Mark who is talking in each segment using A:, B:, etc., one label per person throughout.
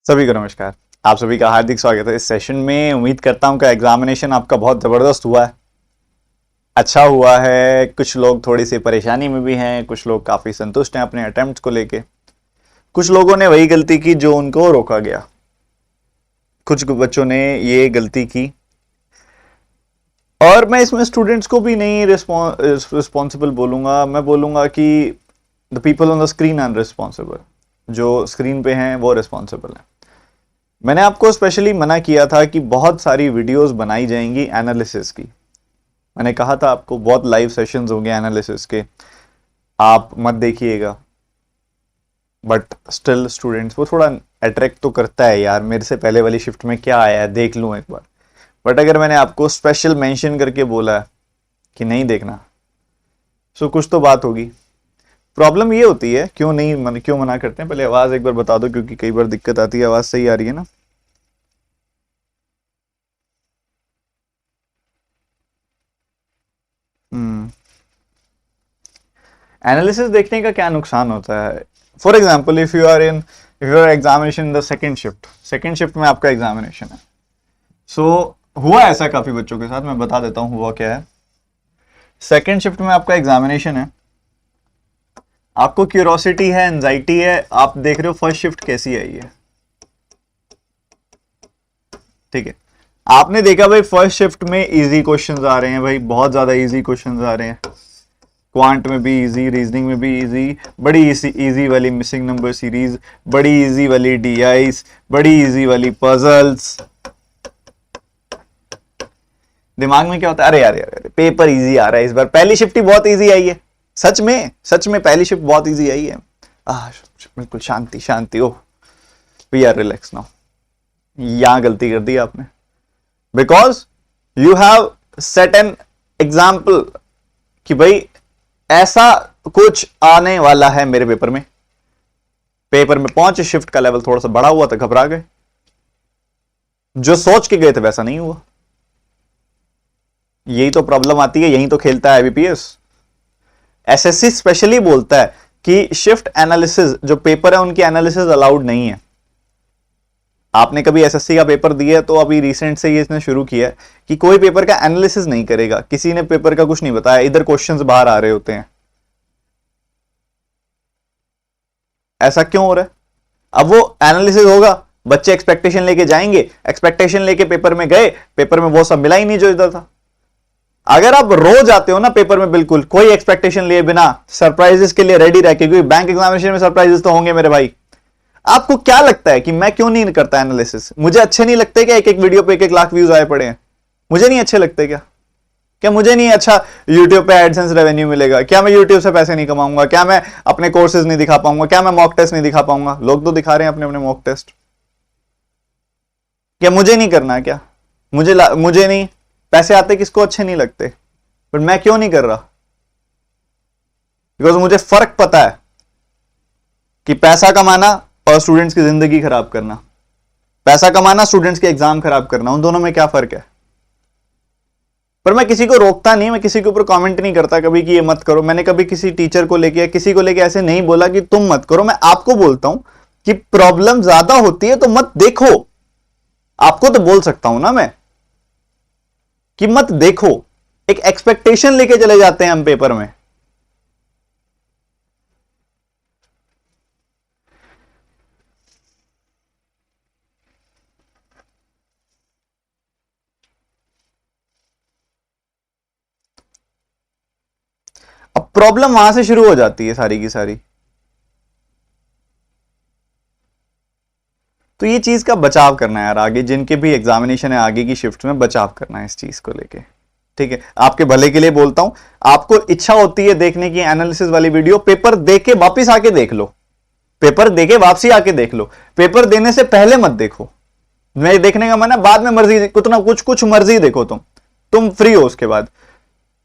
A: सभी को नमस्कार। आप सभी का हार्दिक स्वागत है इस सेशन में। उम्मीद करता हूं कि एग्जामिनेशन आपका बहुत ज़बरदस्त हुआ है, अच्छा हुआ है। कुछ लोग थोड़ी सी परेशानी में भी हैं, कुछ लोग काफ़ी संतुष्ट हैं अपने अटेम्प्ट्स को लेके। कुछ लोगों ने वही गलती की जो उनको रोका गया। कुछ बच्चों ने ये गलती की, और मैं इसमें स्टूडेंट्स को भी नहीं रिस्पॉन्सिबल बोलूँगा। मैं बोलूँगा कि the people on the screen are responsible. जो स्क्रीन पे हैं वो रिस्पॉन्सिबल हैं। मैंने आपको स्पेशली मना किया था कि बहुत सारी वीडियोस बनाई जाएंगी एनालिसिस की। मैंने कहा था आपको बहुत लाइव सेशंस होंगे एनालिसिस के, आप मत देखिएगा। बट स्टिल स्टूडेंट्स वो थोड़ा अट्रैक्ट तो करता है, यार मेरे से पहले वाली शिफ्ट में क्या आया है देख लूं एक बार। बट अगर मैंने आपको स्पेशल मेंशन करके बोला है कि नहीं देखना, सो कुछ तो बात होगी। प्रॉब्लम ये होती है, क्यों मना करते हैं, पहले आवाज एक बार बता दो क्योंकि कई बार दिक्कत आती है। आवाज सही आ रही है ना? एनालिसिस देखने का क्या नुकसान होता है? For example, if you are examination in the second shift में आपका एग्जामिनेशन है। सो हुआ ऐसा काफी बच्चों के साथ, मैं बता देता हूं हुआ क्या है। सेकेंड शिफ्ट में आपका एग्जामिनेशन है, आपको क्यूरोसिटी है, एंजाइटी है, आप देख रहे हो फर्स्ट शिफ्ट कैसी आई है। ठीक है, आपने देखा भाई फर्स्ट शिफ्ट में इजी क्वेश्चंस आ रहे हैं, भाई बहुत ज्यादा इजी क्वेश्चंस आ रहे हैं। क्वांट में भी इजी, रीजनिंग में भी इजी, बड़ी इजी वाली मिसिंग नंबर सीरीज, बड़ी इजी वाली डीआईस, बड़ी इजी वाली पजल्स। दिमाग में क्या होता है, अरे यार यार पेपर इजी आ रहा है इस बार, पहली शिफ्ट ही बहुत इजी आई है। सच में पहली शिफ्ट बहुत इजी आई है। बिल्कुल शांति शांति। Oh we are relax now. यहां गलती कर दी आपने, because you have set an example कि भाई ऐसा कुछ आने वाला है मेरे पेपर में। पेपर में पहुंच, शिफ्ट का लेवल थोड़ा सा बढ़ा हुआ था, घबरा गए। जो सोच के गए थे वैसा नहीं हुआ। यही तो प्रॉब्लम आती है, यही तो खेलता है आईबीपीएस। एसएससी स्पेशली बोलता है कि शिफ्ट एनालिसिस जो पेपर है उनकी एनालिसिस अलाउड नहीं है। आपने कभी एसएससी का पेपर दिया है तो अभी रिसेंट से ये इसने शुरू किया है कि कोई पेपर का एनालिसिस नहीं करेगा। किसी ने पेपर का कुछ नहीं बताया, इधर क्वेश्चंस बाहर आ रहे होते हैं। ऐसा क्यों हो रहा है? अब वो एनालिसिस होगा, बच्चे एक्सपेक्टेशन लेके जाएंगे, एक्सपेक्टेशन लेके पेपर में गए, पेपर में वो सब मिला ही नहीं जो इधर था। अगर आप रोज आते हो ना पेपर में बिल्कुल कोई एक्सपेक्टेशन लिए बिना, सरप्राइजेस के लिए रेडी रह के, क्योंकि बैंक एग्जामिनेशन में सरप्राइजेस तो होंगे मेरे भाई। आपको क्या लगता है कि मैं क्यों नहीं करता एनालिसिस? मुझे अच्छे नहीं लगते क्या एक एक वीडियो पे 1-1 लाख व्यूज आए पड़े हैं? मुझे नहीं अच्छे लगते क्या? क्या मुझे नहीं अच्छा यूट्यूब पे एडसेंस रेवेन्यू मिलेगा? क्या मैं यूट्यूब से पैसे नहीं कमाऊंगा? क्या मैं अपने कोर्सेज नहीं दिखा पाऊंगा? क्या मैं मॉक टेस्ट नहीं दिखा पाऊंगा? लोग तो दिखा रहे हैं अपने अपने मॉक टेस्ट। क्या मुझे नहीं करना? क्या मुझे नहीं पैसे आते? किसको अच्छे नहीं लगते? बट मैं क्यों नहीं कर रहा? बिकॉज मुझे फर्क पता है कि पैसा कमाना और स्टूडेंट्स की जिंदगी खराब करना, पैसा कमाना स्टूडेंट्स के एग्जाम खराब करना, उन दोनों में क्या फर्क है। पर मैं किसी को रोकता नहीं, मैं किसी के ऊपर कमेंट नहीं करता कभी कि ये मत करो। मैंने कभी किसी टीचर को लेके या किसी को लेके ऐसे नहीं बोला कि तुम मत करो। मैं आपको बोलता हूं कि प्रॉब्लम ज्यादा होती है तो मत देखो। आपको तो बोल सकता हूं ना मैं कि मत देखो। एक एक्सपेक्टेशन लेके चले जाते हैं हम पेपर में। अब प्रॉब्लम वहां से शुरू हो जाती है सारी की सारी। तो ये चीज का बचाव करना है यार, आगे जिनके भी एग्जामिनेशन है आगे की शिफ्ट में बचाव करना है इस चीज को लेके। ठीक है, आपके भले के लिए बोलता हूं। आपको इच्छा होती है देखने की एनालिसिस वाली वीडियो, पेपर देख के वापिस आके देख लो। पेपर देके वापसी आके देख लो, पेपर देने से पहले मत देखो। मैं देखने का मन है बाद में मर्जी, कुछ कुछ मर्जी देखो तुम फ्री हो उसके बाद।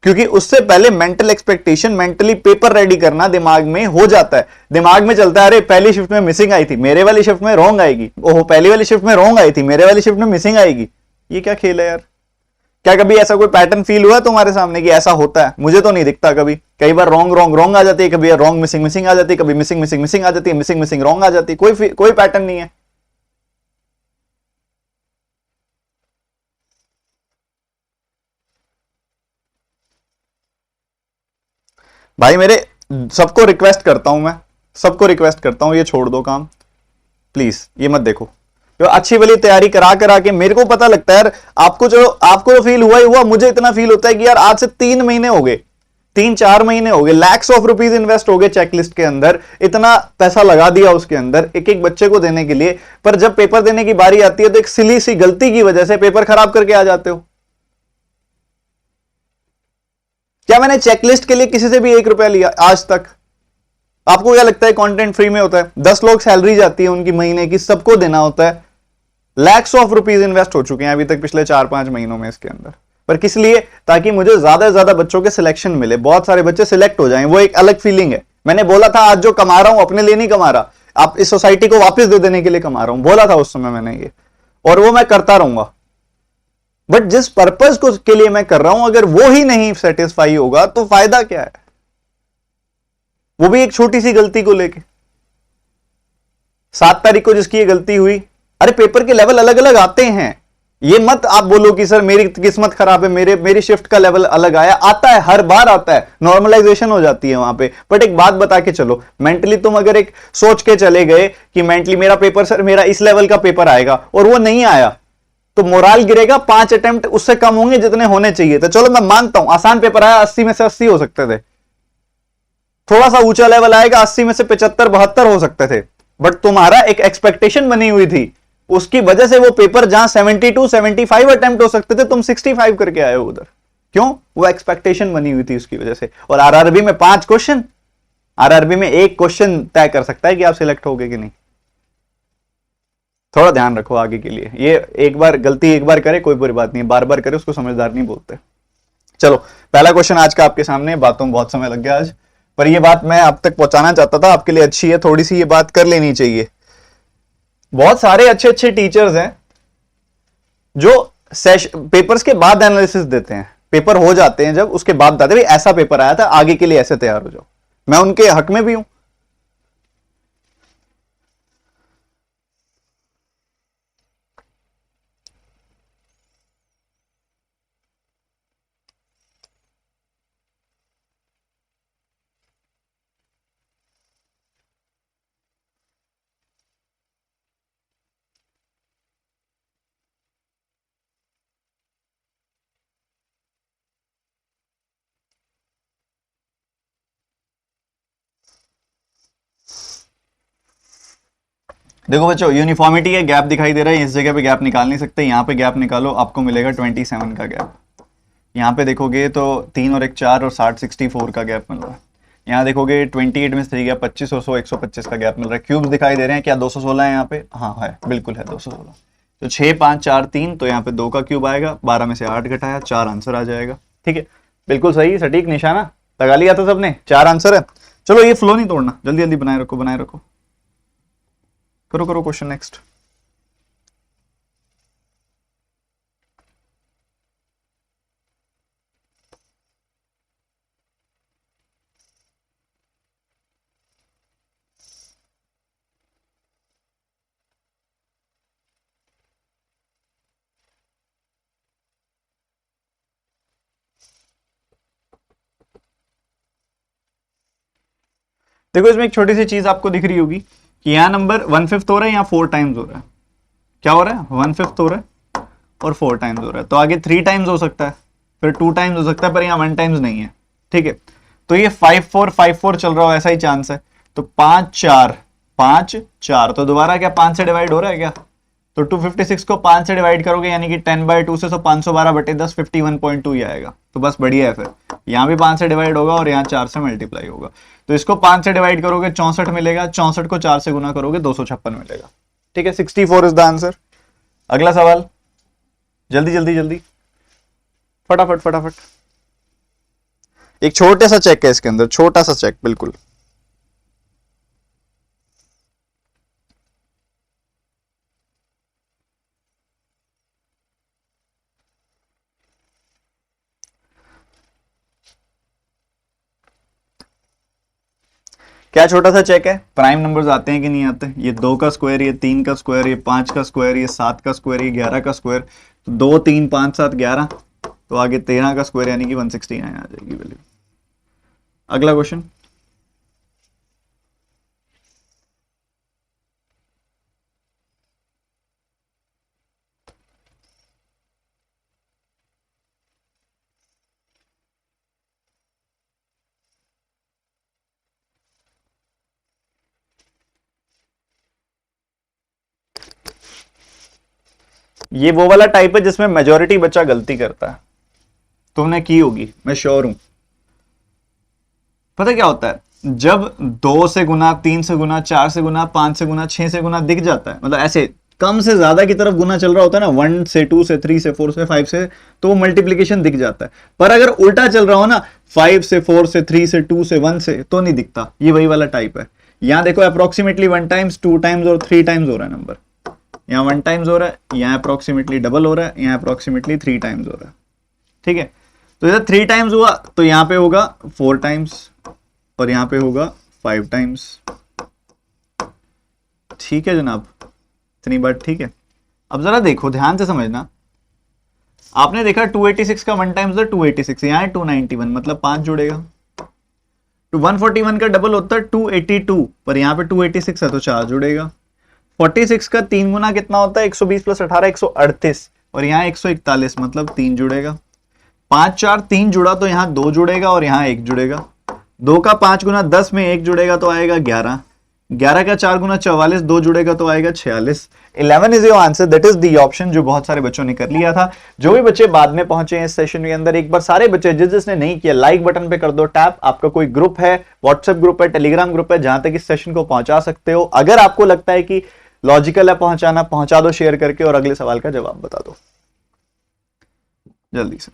A: क्योंकि उससे पहले mental expectation, mentally paper ready करना दिमाग में हो जाता है। दिमाग में चलता है अरे पहली शिफ्ट में मिसिंग आई थी, मेरे वाली शिफ्ट में रॉन्ग आएगी। ओहो पहली वाली शिफ्ट में रॉन्ग आई थी, मेरे वाली शिफ्ट में मिसिंग आएगी। ये क्या खेल है यार? क्या कभी ऐसा कोई पैटर्न फील हुआ तुम्हारे सामने कि ऐसा होता है? मुझे तो नहीं दिखता कभी। कई बार रॉन्ग रॉन्ग रॉन्ग आ जाती है, कभी रॉन्ग मिसिंग मिसिंग आ जाती है, कभी मिसिंग मिसिंग मिसिंग आ जाती है, मिसिंग मिसिंग रॉन्ग आ जाती है। कोई पैटर्न नहीं है। भाई मेरे, सबको रिक्वेस्ट करता हूं, मैं सबको रिक्वेस्ट करता हूं, ये छोड़ दो काम प्लीज, ये मत देखो। जो अच्छी वाली तैयारी करा करा के मेरे को पता लगता है यार, आपको जो फील हुआ ही हुआ, मुझे इतना फील होता है कि यार आज से 3 महीने हो गए, 3-4 महीने हो गए, लैक्स ऑफ रुपीज इन्वेस्ट हो गए चेकलिस्ट के अंदर, इतना पैसा लगा दिया उसके अंदर एक एक बच्चे को देने के लिए, पर जब पेपर देने की बारी आती है तो एक सिली सी गलती की वजह से पेपर खराब करके आ जाते हो। क्या मैंने चेकलिस्ट के लिए किसी से भी 1 रुपया लिया आज तक? आपको क्या लगता है कंटेंट फ्री में होता है? 10 लोग सैलरी जाती है उनकी महीने की, सबको देना होता है। लैक्स ऑफ रुपीज इन्वेस्ट हो चुके हैं अभी तक पिछले 4-5 महीनों में इसके अंदर, पर किस लिए? ताकि मुझे ज्यादा से ज्यादा बच्चों के सिलेक्शन मिले, बहुत सारे बच्चे सिलेक्ट हो जाएं, वो एक अलग फीलिंग है। मैंने बोला था आज जो कमा रहा हूं अपने लिए नहीं कमा रहा, आप इस सोसाइटी को वापस दे देने के लिए कमा रहा हूं, बोला था उस समय मैंने ये, और वो मैं करता रहूंगा। बट जिस पर्पज को के लिए मैं कर रहा हूं, अगर वो ही नहीं सेटिस्फाई होगा तो फायदा क्या है? वो भी एक छोटी सी गलती को लेके। 7 तारीख को जिसकी ये गलती हुई, अरे पेपर के लेवल अलग अलग आते हैं, ये मत आप बोलो कि सर मेरी किस्मत खराब है, मेरी शिफ्ट का लेवल अलग आया, आता है, हर बार आता है, नॉर्मलाइजेशन हो जाती है वहां पे। बट एक बात बता के चलो, मेंटली तुम अगर एक सोच के चले गए कि मेंटली मेरा पेपर, सर मेरा इस लेवल का पेपर आएगा, और वो नहीं आया, तो मोराल गिरेगा, 5 अटेम्प्ट उससे कम होंगे जितने होने चाहिए। तो चलो मैं मानता हूं आसान पेपर आया, 80 में से 80 हो सकते थे, थोड़ा सा ऊंचा लेवल आएगा, 80 में से 75-72 हो सकते थे, बट तुम्हारा एक एक्सपेक्टेशन बनी हुई थी, उसकी वजह से वो पेपर जहां 72-75 अटेम्प्ट हो सकते थे, तुम 65 करके आए हो उधर। क्यों? वो एक्सपेक्टेशन बनी हुई थी उसकी वजह से। और आरआरबी में 5 क्वेश्चन, आरआरबी में 1 क्वेश्चन तय कर सकता है कि आप सिलेक्ट होगे कि नहीं। थोड़ा ध्यान रखो आगे के लिए, ये एक बार गलती एक बार करे कोई बुरी बात नहीं है, बार बार करे उसको समझदार नहीं बोलते। चलो पहला क्वेश्चन आज का आपके सामने, बातों में बहुत समय लग गया आज, पर ये बात मैं आप तक पहुंचाना चाहता था, आपके लिए अच्छी है, थोड़ी सी ये बात कर लेनी चाहिए। बहुत सारे अच्छे अच्छे टीचर्स हैं जो पेपर्स के बाद एनालिसिस देते हैं, पेपर हो जाते हैं जब, उसके बाद बताते हैं ऐसा पेपर आया था, आगे के लिए ऐसे तैयार हो जाओ। मैं उनके हक में भी हूं। देखो बच्चों, यूनिफॉर्मिटी है, गैप दिखाई दे रहा है, इस जगह पे गैप निकाल नहीं सकते, यहां पे गैप निकालो, आपको मिलेगा 27 का गैप। यहाँ पे देखोगे तो 3 और 1 4 और 60 64 का गैप मिल रहा है। यहाँ देखोगे 28 में 3 गया 25 और 100 125 का गैप मिल रहा है। क्यूब्स दिखाई दे रहे हैं, क्या 216 है यहाँ पे? हाँ है, बिल्कुल है 216। तो 6 5 4 3, तो यहाँ पे 2 का क्यूब आएगा, 12 में से 8 घटाया, 4 आंसर आ जाएगा। ठीक है, बिल्कुल सही सटीक निशाना लगा लिया था सबने, 4 आंसर है। चलो ये फ्लो नहीं तोड़ना, जल्दी जल्दी बनाए रखो बनाए रखो, करो करो क्वेश्चन नेक्स्ट। देखो इसमें एक छोटी सी चीज आपको दिख रही होगी कि यहाँ नंबर 1/5 हो रहा है, यहाँ 4 टाइम्स हो रहा है। क्या हो रहा है? 1/5 हो रहा है और 4 टाइम्स हो रहा है, तो आगे 3 टाइम्स हो सकता है, फिर 2 टाइम्स हो सकता है, पर यहाँ 1 टाइम्स नहीं है। ठीक है, तो ये 5-4-5-4 चल रहा हो, ऐसा ही चांस है। तो 5-4 तो दोबारा क्या 5 से डिवाइड हो रहा है क्या? तो 256 को 5 से डिवाइड करोगे यानी कि 10/2 से, तो 512/10 51.2 ही आएगा। तो बस बढ़िया है, फिर यहाँ भी 5 से डिवाइड होगा और यहाँ 4 से मल्टीप्लाई होगा, तो इसको 5 से डिवाइड करोगे 64 मिलेगा, 64 को 4 से गुना करोगे 256 मिलेगा। ठीक है, 64 इज द आंसर। अगला सवाल, जल्दी जल्दी जल्दी, फटाफट फटाफट। एक छोटा सा चेक है इसके अंदर, छोटा सा चेक बिल्कुल। क्या छोटा सा चेक है? प्राइम नंबर्स आते हैं कि नहीं आते? ये 2 का स्क्वायर, ये 3 का स्क्वायर, ये 5 का स्क्वायर, ये 7 का स्क्वायर, ये 11 का स्क्वायर, तो 2 3 5 7 11, तो आगे 13 का स्क्वायर यानी कि 169 आ जाएगी वैल्यू। अगला क्वेश्चन। ये वो वाला टाइप है जिसमें मेजॉरिटी बच्चा गलती करता है, तुमने की होगी, मैं श्योर हूं। पता क्या होता है, जब 2 से गुना, 3 से गुना, 4 से गुना, 5 से गुना, 6 से गुना दिख जाता है, मतलब ऐसे कम से ज्यादा की तरफ गुना चल रहा होता है ना, 1 से 2 से 3 से 4 से 5 से, तो वो मल्टीप्लीकेशन दिख जाता है। पर अगर उल्टा चल रहा हो ना, 5 से 4 से 3 से 2 से 1 से, तो नहीं दिखता। ये वही वाला टाइप है। यहां देखो अप्रोक्सीमेटली 1 टाइम्स, 2 टाइम्स और 3 टाइम्स हो रहा है नंबर। यहाँ 1 टाइम्स हो रहा है, यहाँ अप्रोक्सीमेटली डबल हो रहा है, यहाँ अप्रोक्सीमेटली 3 टाइम्स हो रहा है। ठीक है, तो इधर 3 टाइम्स हुआ तो यहाँ पे होगा 4 टाइम्स और यहाँ पे होगा 5 टाइम्स। ठीक है जनाब, इतनी बात ठीक है। अब जरा देखो, ध्यान से समझना। आपने देखा 286 का 1 टाइम्स 286, यहाँ है 291, मतलब 5 जुड़ेगा। तो 141 का डबल होता है 282, पर यहाँ पे 286 है तो 4 जुड़ेगा। 46 का 3 गुना कितना होता है, 120 प्लस 18 138, और यहाँ 141, मतलब 3 जुड़ेगा। 5 4 3 जुड़ा तो यहाँ 2 जुड़ेगा और यहाँ 1 जुड़ेगा। 2 का 5 गुना 10 में 1 जुड़ेगा तो आएगा 11। 11 का 4 गुना 44, 2 जुड़ेगा तो आएगा 46। 11 is your answer, that is the option जो बहुत सारे बच्चों ने कर लिया था। जो भी बच्चे बाद में पहुंचे हैं इस सेशन के अंदर, एक बार सारे बच्चे जिसने नहीं किया, लाइक बटन पे कर दो टैप। आपका कोई ग्रुप है, व्हाट्सएप ग्रुप है, टेलीग्राम ग्रुप है, जहां तक इस सेशन को पहुंचा सकते हो। अगर आपको लगता है कि लॉजिकल है पहुंचाना, पहुंचा दो शेयर करके, और अगले सवाल का जवाब बता दो जल्दी से।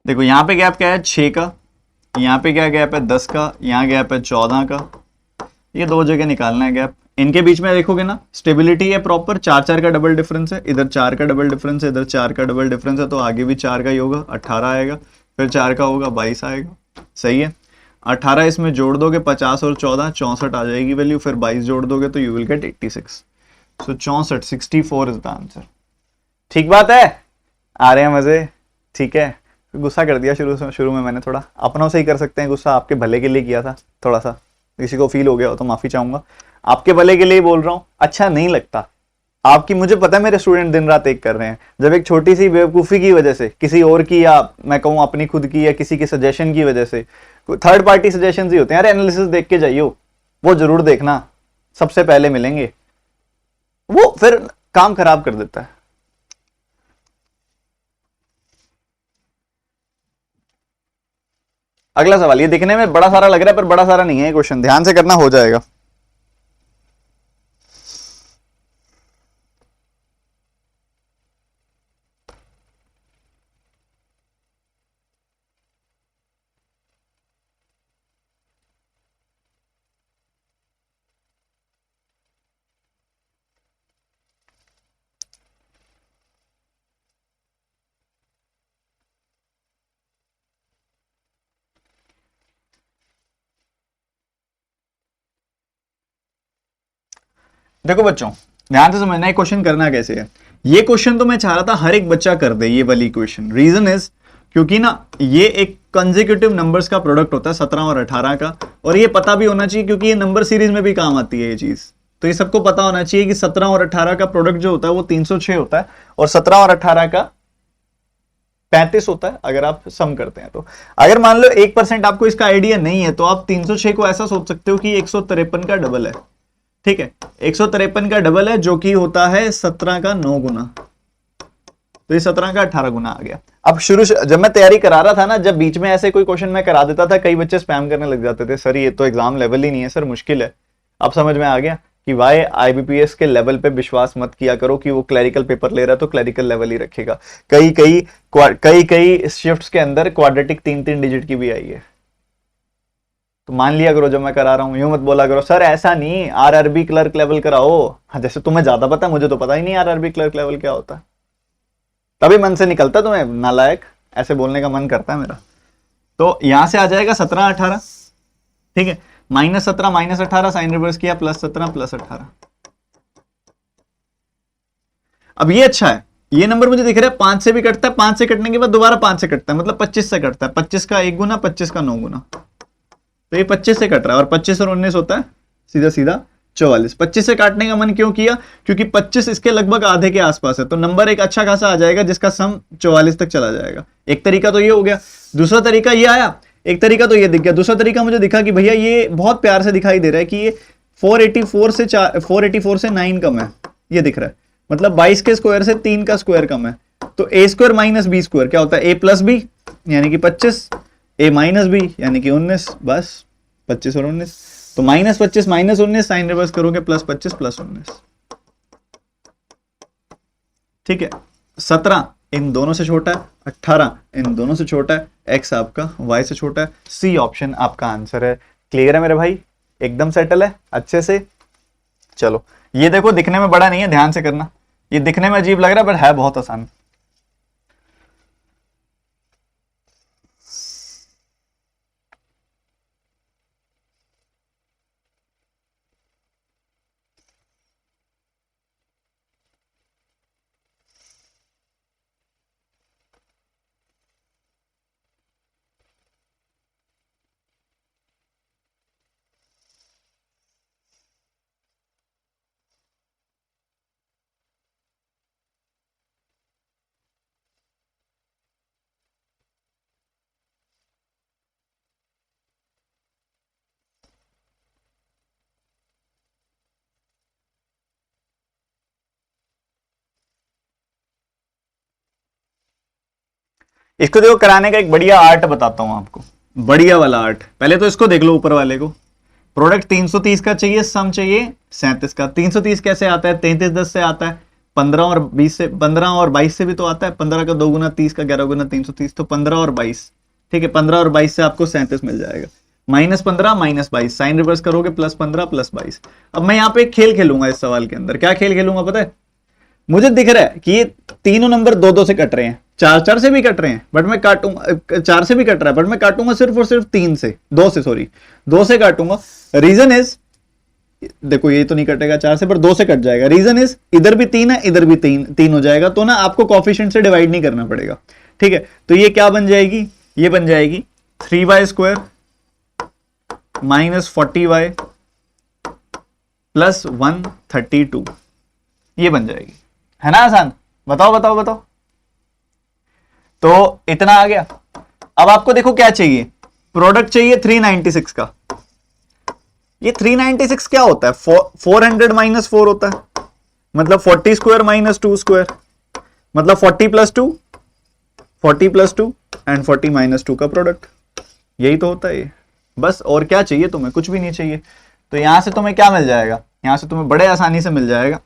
A: देखो यहां पे गैप क्या है, 6 का। यहाँ पे क्या गैप है, 10 का। यहाँ गैप है 14 का। ये 2 जगह निकालना है गैप। इनके बीच में देखोगे ना, स्टेबिलिटी है प्रॉपर। 4 4 का डबल डिफरेंस है, इधर 4 का डबल डिफरेंस है, इधर 4 का डबल डिफरेंस है, तो आगे भी 4 का ही होगा, 18 आएगा। फिर 4 का होगा 22 आएगा। सही है। 18 इसमें जोड़ दोगे, 50 और 14 64 आ जाएगी वैल्यू। फिर 22 जोड़ दोगे तो you will get 86। So 64 64 is the answer. ठीक बात है, आ रहे हैं मजे। ठीक है, गुस्सा कर दिया शुरू में मैंने, थोड़ा अपनों से ही कर सकते हैं गुस्सा, आपके भले के लिए किया था। थोड़ा सा किसी को फील हो गया हो तो माफी चाहूंगा, आपके भले के लिए बोल रहा हूं। अच्छा नहीं लगता आपकी, मुझे पता है मेरे स्टूडेंट दिन रात एक कर रहे हैं। जब एक छोटी सी बेवकूफ़ी की वजह से, किसी और की, या मैं कहूँ अपनी खुद की, या किसी के सजेशन की वजह से, थर्ड पार्टी सजेशन ही होते हैं। अरे एनालिसिस देख के जाइयो, वो जरूर देखना, सबसे पहले मिलेंगे। वो फिर काम खराब कर देता है। अगला सवाल, ये दिखने में बड़ा सारा लग रहा है पर बड़ा सारा नहीं है क्वेश्चन, ध्यान से करना, हो जाएगा। देखो बच्चों, ध्यान से समझना है क्वेश्चन करना कैसे है। ये क्वेश्चन तो मैं चाह रहा था हर एक बच्चा कर दे, ये वाली इक्वेशन। रीजन इज क्योंकि ना ये एक कंसेक्यूटिव नंबर्स का प्रोडक्ट होता है, 17 और 18 का। और ये पता भी होना चाहिए क्योंकि ये नंबर सीरीज में भी काम आती है ये चीज। तो ये सबको पता होना चाहिए कि 17 और 18 का प्रोडक्ट जो होता है वो 306 होता है, और 17 और 18 का 35 होता है अगर आप सम करते हैं तो। अगर मान लो 1% आपको इसका आइडिया नहीं है तो आप 306 को ऐसा सोच सकते हो कि 153 का डबल है। ठीक है, 153 का डबल है जो कि होता है 17 का 9 गुना, तो ये 17 का 18 गुना आ गया। अब जब मैं तैयारी करा रहा था ना, जब बीच में ऐसे कोई क्वेश्चन मैं करा देता था, कई बच्चे स्पैम करने लग जाते थे, सर ये तो एग्जाम लेवल ही नहीं है, सर मुश्किल है। अब समझ में आ गया कि वाई आईबीपीएस के लेवल पे विश्वास मत किया करो कि वो क्लैरिकल पेपर ले रहा है तो क्लैरिकल लेवल ही रखेगा। कई शिफ्ट्स के अंदर क्वाड्रेटिक 3 3 डिजिट की भी आई है। तो मान लिया करो जब मैं करा रहा हूँ, यूं मत बोला करो सर ऐसा नहीं, आरआरबी क्लर्क लेवल कराओ। हाँ, जैसे तुम्हें ज्यादा पता है, मुझे तो पता ही नहीं आरआरबी क्लर्क लेवल क्या होता है। तभी मन से निकलता तुम्हें नालायक, ऐसे बोलने का मन करता है मेरा। तो यहां से आ जाएगा 17 18, ठीक है, -17 -18 साइन रिवर्स किया, +17 +18। अब ये अच्छा है, ये नंबर मुझे दिख रहा है 5 से भी कटता है, 5 से कटने के बाद दोबारा 5 से कटता है, मतलब 25 से कटता है, 25 का 1 गुना, 25 का 9 गुना, तो ये 25 से कट रहा है, और 25 और 19 होता है सीधा सीधा 44। 25 से काटने का मन क्यों किया, क्योंकि 25 इसके लगभग आधे के आसपास है, तो नंबर एक अच्छा खासा आ जाएगा जिसका सम 44 तक चला जाएगा। एक तरीका तो ये हो गया। दूसरा तरीका ये आया, एक तरीका तो ये दिख गया। दूसरा तरीका मुझे दिखा कि भैया ये बहुत प्यार से दिखाई दे रहा है कि ये 484 से 9 कम है, ये दिख रहा है, मतलब 22 के स्क्वायर से 3 का स्क्वायर कम है। तो ए स्क्वायर माइनस बी स्क्वायर क्या होता है, ए प्लस बी यानी कि 25, ए माइनस बी यानी कि 19, बस 25 और 19, तो -25 -19 साइन रिवर्स करोगे +25 +19, ठीक है। 17 इन दोनों से छोटा है, 18 इन दोनों से छोटा है, x आपका y से छोटा है, सी ऑप्शन आपका आंसर है। क्लियर है मेरे भाई, एकदम सेटल है अच्छे से। चलो ये देखो, दिखने में बड़ा नहीं है, ध्यान से करना, ये दिखने में अजीब लग रहा है बट है बहुत आसान। इसको देखो, कराने का एक बढ़िया आर्ट बताता हूं आपको, बढ़िया वाला आर्ट। पहले तो इसको देख लो, ऊपर वाले को, प्रोडक्ट 330 का चाहिए, सम चाहिए 37 का। 330 कैसे आता है, 33 10 से आता है, 15 और 20 से, 15 और 22 से भी तो आता है, 15 का 2 गुना 30 का 11 गुना 330, तो 15 और 22, ठीक है, 15 और 22 से आपको 37 मिल जाएगा। -15 -22 साइन रिवर्स करोगे +15 +22। अब मैं यहाँ पे एक खेल खेलूंगा इस सवाल के अंदर। क्या खेल खेलूंगा पता है, मुझे दिख रहा है कि ये तीनों नंबर 2 2 से कट रहे हैं, 4 4 से भी कट रहे हैं, बट मैं काटूंगा, 4 से भी कट रहा है बट मैं काटूंगा सिर्फ और सिर्फ 3 से, 2 से, सॉरी 2 से काटूंगा। रीजन इज, देखो ये तो नहीं कटेगा 4 से, पर 2 से कट जाएगा। रीजन इज, इधर भी 3 है, इधर भी 3 हो जाएगा, तो ना आपको कोफिशिएंट से डिवाइड नहीं करना पड़ेगा, ठीक है। तो ये क्या बन जाएगी, ये बन जाएगी 3y स्क्वायर -40y + 132, ये बन जाएगी, है ना आसान। बताओ बताओ बताओ, तो इतना आ गया। अब आपको देखो क्या चाहिए, प्रोडक्ट चाहिए 396 का। ये 396 क्या होता है, 400 -4 होता है, मतलब 40 स्क्वायर -2 स्क्वायर, मतलब 40 + 2 40 + 2 एंड 40 -2 का प्रोडक्ट, यही तो होता है ये। बस और क्या चाहिए तुम्हें, कुछ भी नहीं चाहिए। तो यहां से तुम्हें क्या मिल जाएगा, यहां से तुम्हें बड़े आसानी से मिल जाएगा,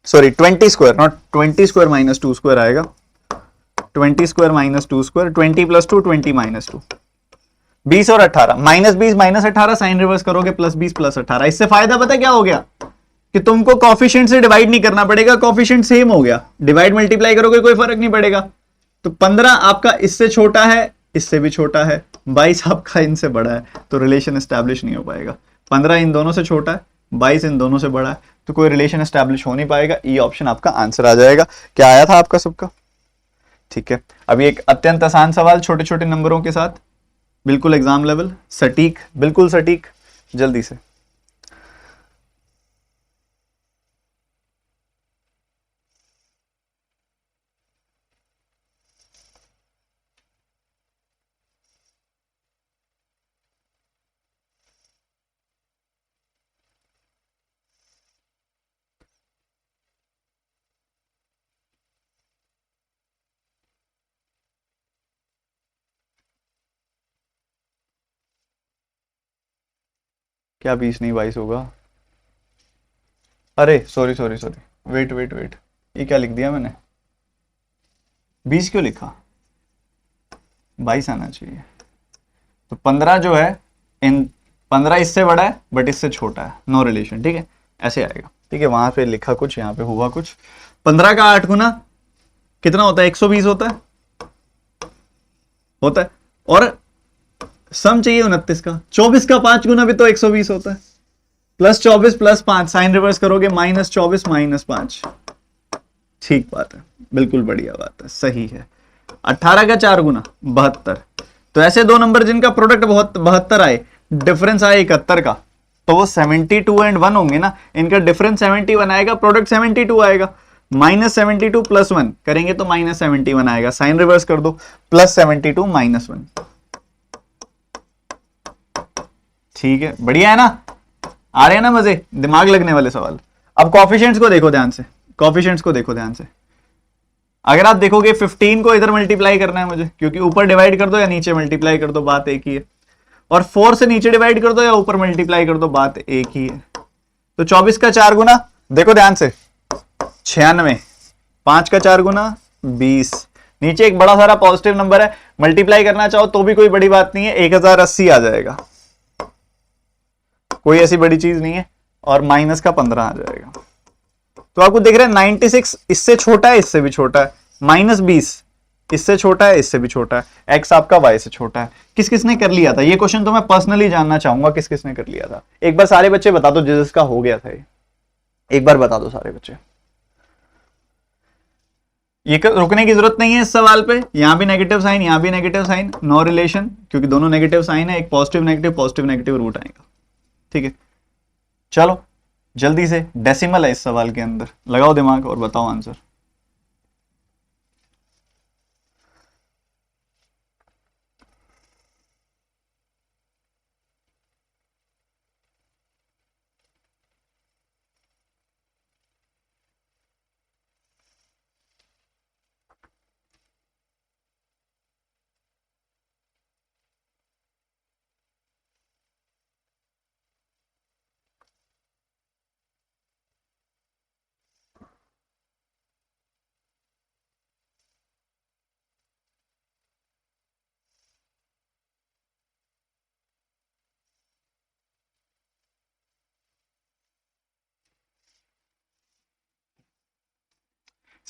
A: sorry 20 square, not 20 square -2 square आएगा, 20 स्क्वायर -2 स्क्वायर, 20 + 2 20 -2, 20 और 18, -20 -18 साइन रिवर्स करोगे +20 +18। इससे फायदा पता क्या हो गया, कि तुमको कॉफिशिएंट से डिवाइड नहीं करना पड़ेगा, कॉफिशिएंट सेम हो गया, डिवाइड मल्टीप्लाई करोगे कोई फर्क नहीं पड़ेगा। तो 15 आपका इससे छोटा है, इससे भी छोटा है, 22 आपका इनसे बड़ा है, तो रिलेशन एस्टैब्लिश नहीं हो पाएगा। 15 इन दोनों से छोटा है, 22 इन दोनों से बड़ा है, तो कोई रिलेशन एस्टैब्लिश हो नहीं पाएगा। ई ऑप्शन आपका आंसर आ जाएगा। क्या आया था आपका सबका, ठीक है। अभी एक अत्यंत आसान सवाल छोटे छोटे नंबरों के साथ, बिल्कुल एग्जाम लेवल, सटीक, बिल्कुल सटीक, जल्दी से। क्या 20 नहीं 22 होगा, अरे sorry sorry sorry, wait wait wait, ये क्या लिख दिया मैंने, 20 क्यों लिखा, 22 आना चाहिए। तो 15 जो है इन 15 इससे बड़ा है बट इससे छोटा है, नो रिलेशन, ठीक है, ऐसे आएगा, ठीक है। वहां पे लिखा कुछ, यहाँ पे हुआ कुछ। 15 का 8 गुना कितना होता है, 120 होता है। और सम चाहिए 29 का, 24 का 5 गुना भी तो 120 होता है, प्लस 24 प्लस 5, साइन रिवर्स करोगे माइनस 24 माइनस 5। ठीक बात है, बिल्कुल बढ़िया बात है, सही है। 18 का 4 गुना 72। तो ऐसे दो नंबर जिनका प्रोडक्ट 72 आए, डिफरेंस आए 71 का, तो वो 72 एंड 1 होंगे ना, इनका डिफरेंस 71 आएगा, प्रोडक्ट 72 आएगा। माइनस 72 प्लस 1 करेंगे तो माइनस 71 आएगा, साइन रिवर्स कर दो, प्लस 72 माइनस 1। ठीक है, बढ़िया है ना, आ रहे हैं ना मजे, दिमाग लगने वाले सवाल। अब कोएफिशिएंट्स को देखो ध्यान से, कोएफिशिएंट्स को देखो ध्यान से। अगर आप देखोगे 15 को इधर मल्टीप्लाई करना है मुझे, क्योंकि ऊपर डिवाइड कर दो या नीचे मल्टीप्लाई कर दो, बात एक ही है। और 4 से नीचे डिवाइड कर दो या ऊपर मल्टीप्लाई कर दो, बात एक ही है। तो 24 का 4 गुना, देखो ध्यान से, 96, 5 का 4 गुना 20, नीचे एक बड़ा सारा पॉजिटिव नंबर है, मल्टीप्लाई करना चाहो तो भी कोई बड़ी बात नहीं है, 1080 आ जाएगा, कोई ऐसी बड़ी चीज नहीं है। और माइनस का 15 आ जाएगा। तो आपको देख रहे हैं 96 इससे छोटा है, इससे भी छोटा है, माइनस 20 इससे छोटा है, इससे भी छोटा है, एक्स आपका वाई से छोटा है। किस किसने कर लिया था ये क्वेश्चन, तो मैं पर्सनली जानना चाहूंगा किस किसने कर लिया था। एक बार सारे बच्चे बता दो जिसका हो गया था ये, एक बार बता दो सारे बच्चे। ये रुकने की जरूरत नहीं है इस सवाल पे, यहां भी नेगेटिव साइन, यहां भी नेगेटिव साइन, नो रिलेशन, क्योंकि दोनों नेगेटिव साइन है, एक पॉजिटिव नेगेटिव रूट आएगा, ठीक है। चलो जल्दी से, डेसिमल है इस सवाल के अंदर, लगाओ दिमाग और बताओ आंसर।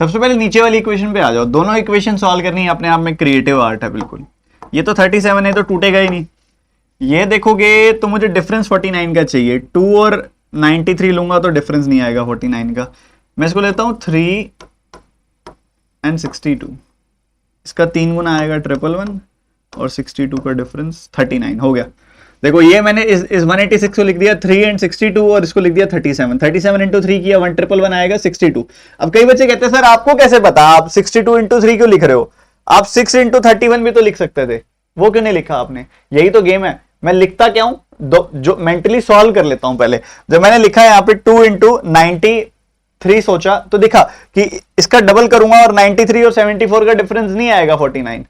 A: सबसे पहले नीचे वाली इक्वेशन पे आ जाओ, दोनों इक्वेशन सॉल्व करनी है, अपने आप में क्रिएटिव आर्ट है बिल्कुल। ये तो 37 है तो टूटेगा ही नहीं। ये देखोगे तो मुझे डिफरेंस 49 का चाहिए, 2 और 93 लूंगा तो डिफरेंस नहीं आएगा 49 का। मैं इसको लेता हूं 3 एंड 62, इसका 3 गुना आएगा 111 और 62 का डिफरेंस 39 हो गया। देखो ये मैंने इस 186 को लिख दिया 3 एंड 62 और इसको लिख दिया 37 इंटू 3 किया 111 आएगा 62। अब कई बच्चे कहते हैं सर आपको कैसे पता, आप 62 इंटू 3 क्यों लिख रहे हो, आप 6 इंटू 31 भी तो लिख सकते थे, वो क्यों नहीं लिखा आपने। यही तो गेम है, मैं लिखता क्या हूं, जो मेंटली सॉल्व कर लेता हूं। पहले जब मैंने लिखा है यहाँ पे 2 इंटू 93 सोचा तो दिखा कि इसका डबल करूंगा और 93 और 74 का डिफरेंस नहीं आएगा 49।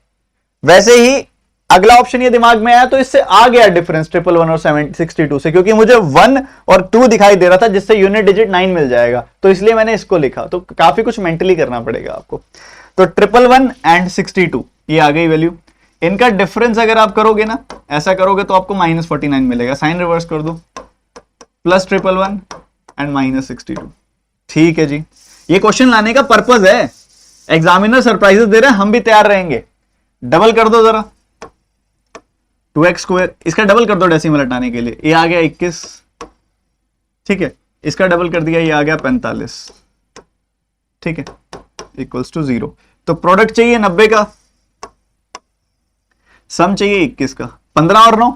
A: वैसे ही अगला ऑप्शन ये दिमाग में आया तो इससे आ गया डिफरेंस 111 और 62 से, क्योंकि मुझे 1 और 2 दिखाई दे रहा था जिससे यूनिट डिजिट 9 मिल जाएगा, तो इसलिए मैंने इसको लिखा। तो काफी कुछ मेंटली करना पड़ेगा आपको। तो 111 एंड 62 ये आ गई वैल्यू, इनका डिफरेंस अगर आप करोगे ना, ऐसा करोगे तो आपको -49 मिलेगा, साइन रिवर्स कर दो, प्लस 111 एंड -62। ठीक है जी, ये क्वेश्चन लाने का पर्पज है, एग्जामिनर सरप्राइजेस दे रहे हैं, हम भी तैयार रहेंगे। डबल कर दो जरा, 2x स्क्वायर, इसका डबल कर दो डेसिमल हटाने के लिए, ये आ गया 21, ठीक है, इसका डबल कर दिया, ये आ गया 45, ठीक है, इक्वल्स टू 0। तो प्रोडक्ट चाहिए 90 का, सम चाहिए 21 का, 15 और 9,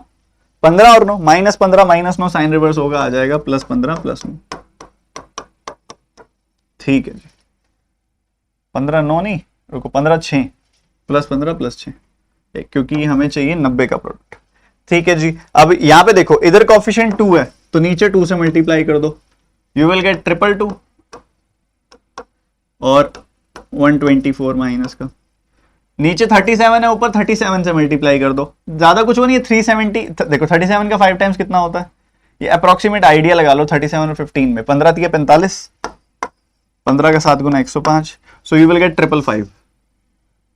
A: -15 -9 साइन रिवर्स होगा, आ जाएगा +15 +9। ठीक है जी, 15 9 नहीं, रुको 15 6 +15 +6, क्योंकि हमें चाहिए 90 का प्रोडक्ट। ठीक है जी, अब यहां पे देखो इधर कोएफिशिएंट 2 है तो नीचे 2 से मल्टीप्लाई कर दो, यू विल गेट 222 और 124 माइनस का, नीचे 37 है, ऊपर 37 से मल्टीप्लाई कर दो, ज्यादा कुछ वो नहीं है, 370। देखो 37 का 5 टाइम्स कितना होता है, ये अप्रोक्सीमेट आइडिया लगा लो, 37 और 15 में 15 3 45, 15 का 7 गुना 105, सो यू विल गेट 555।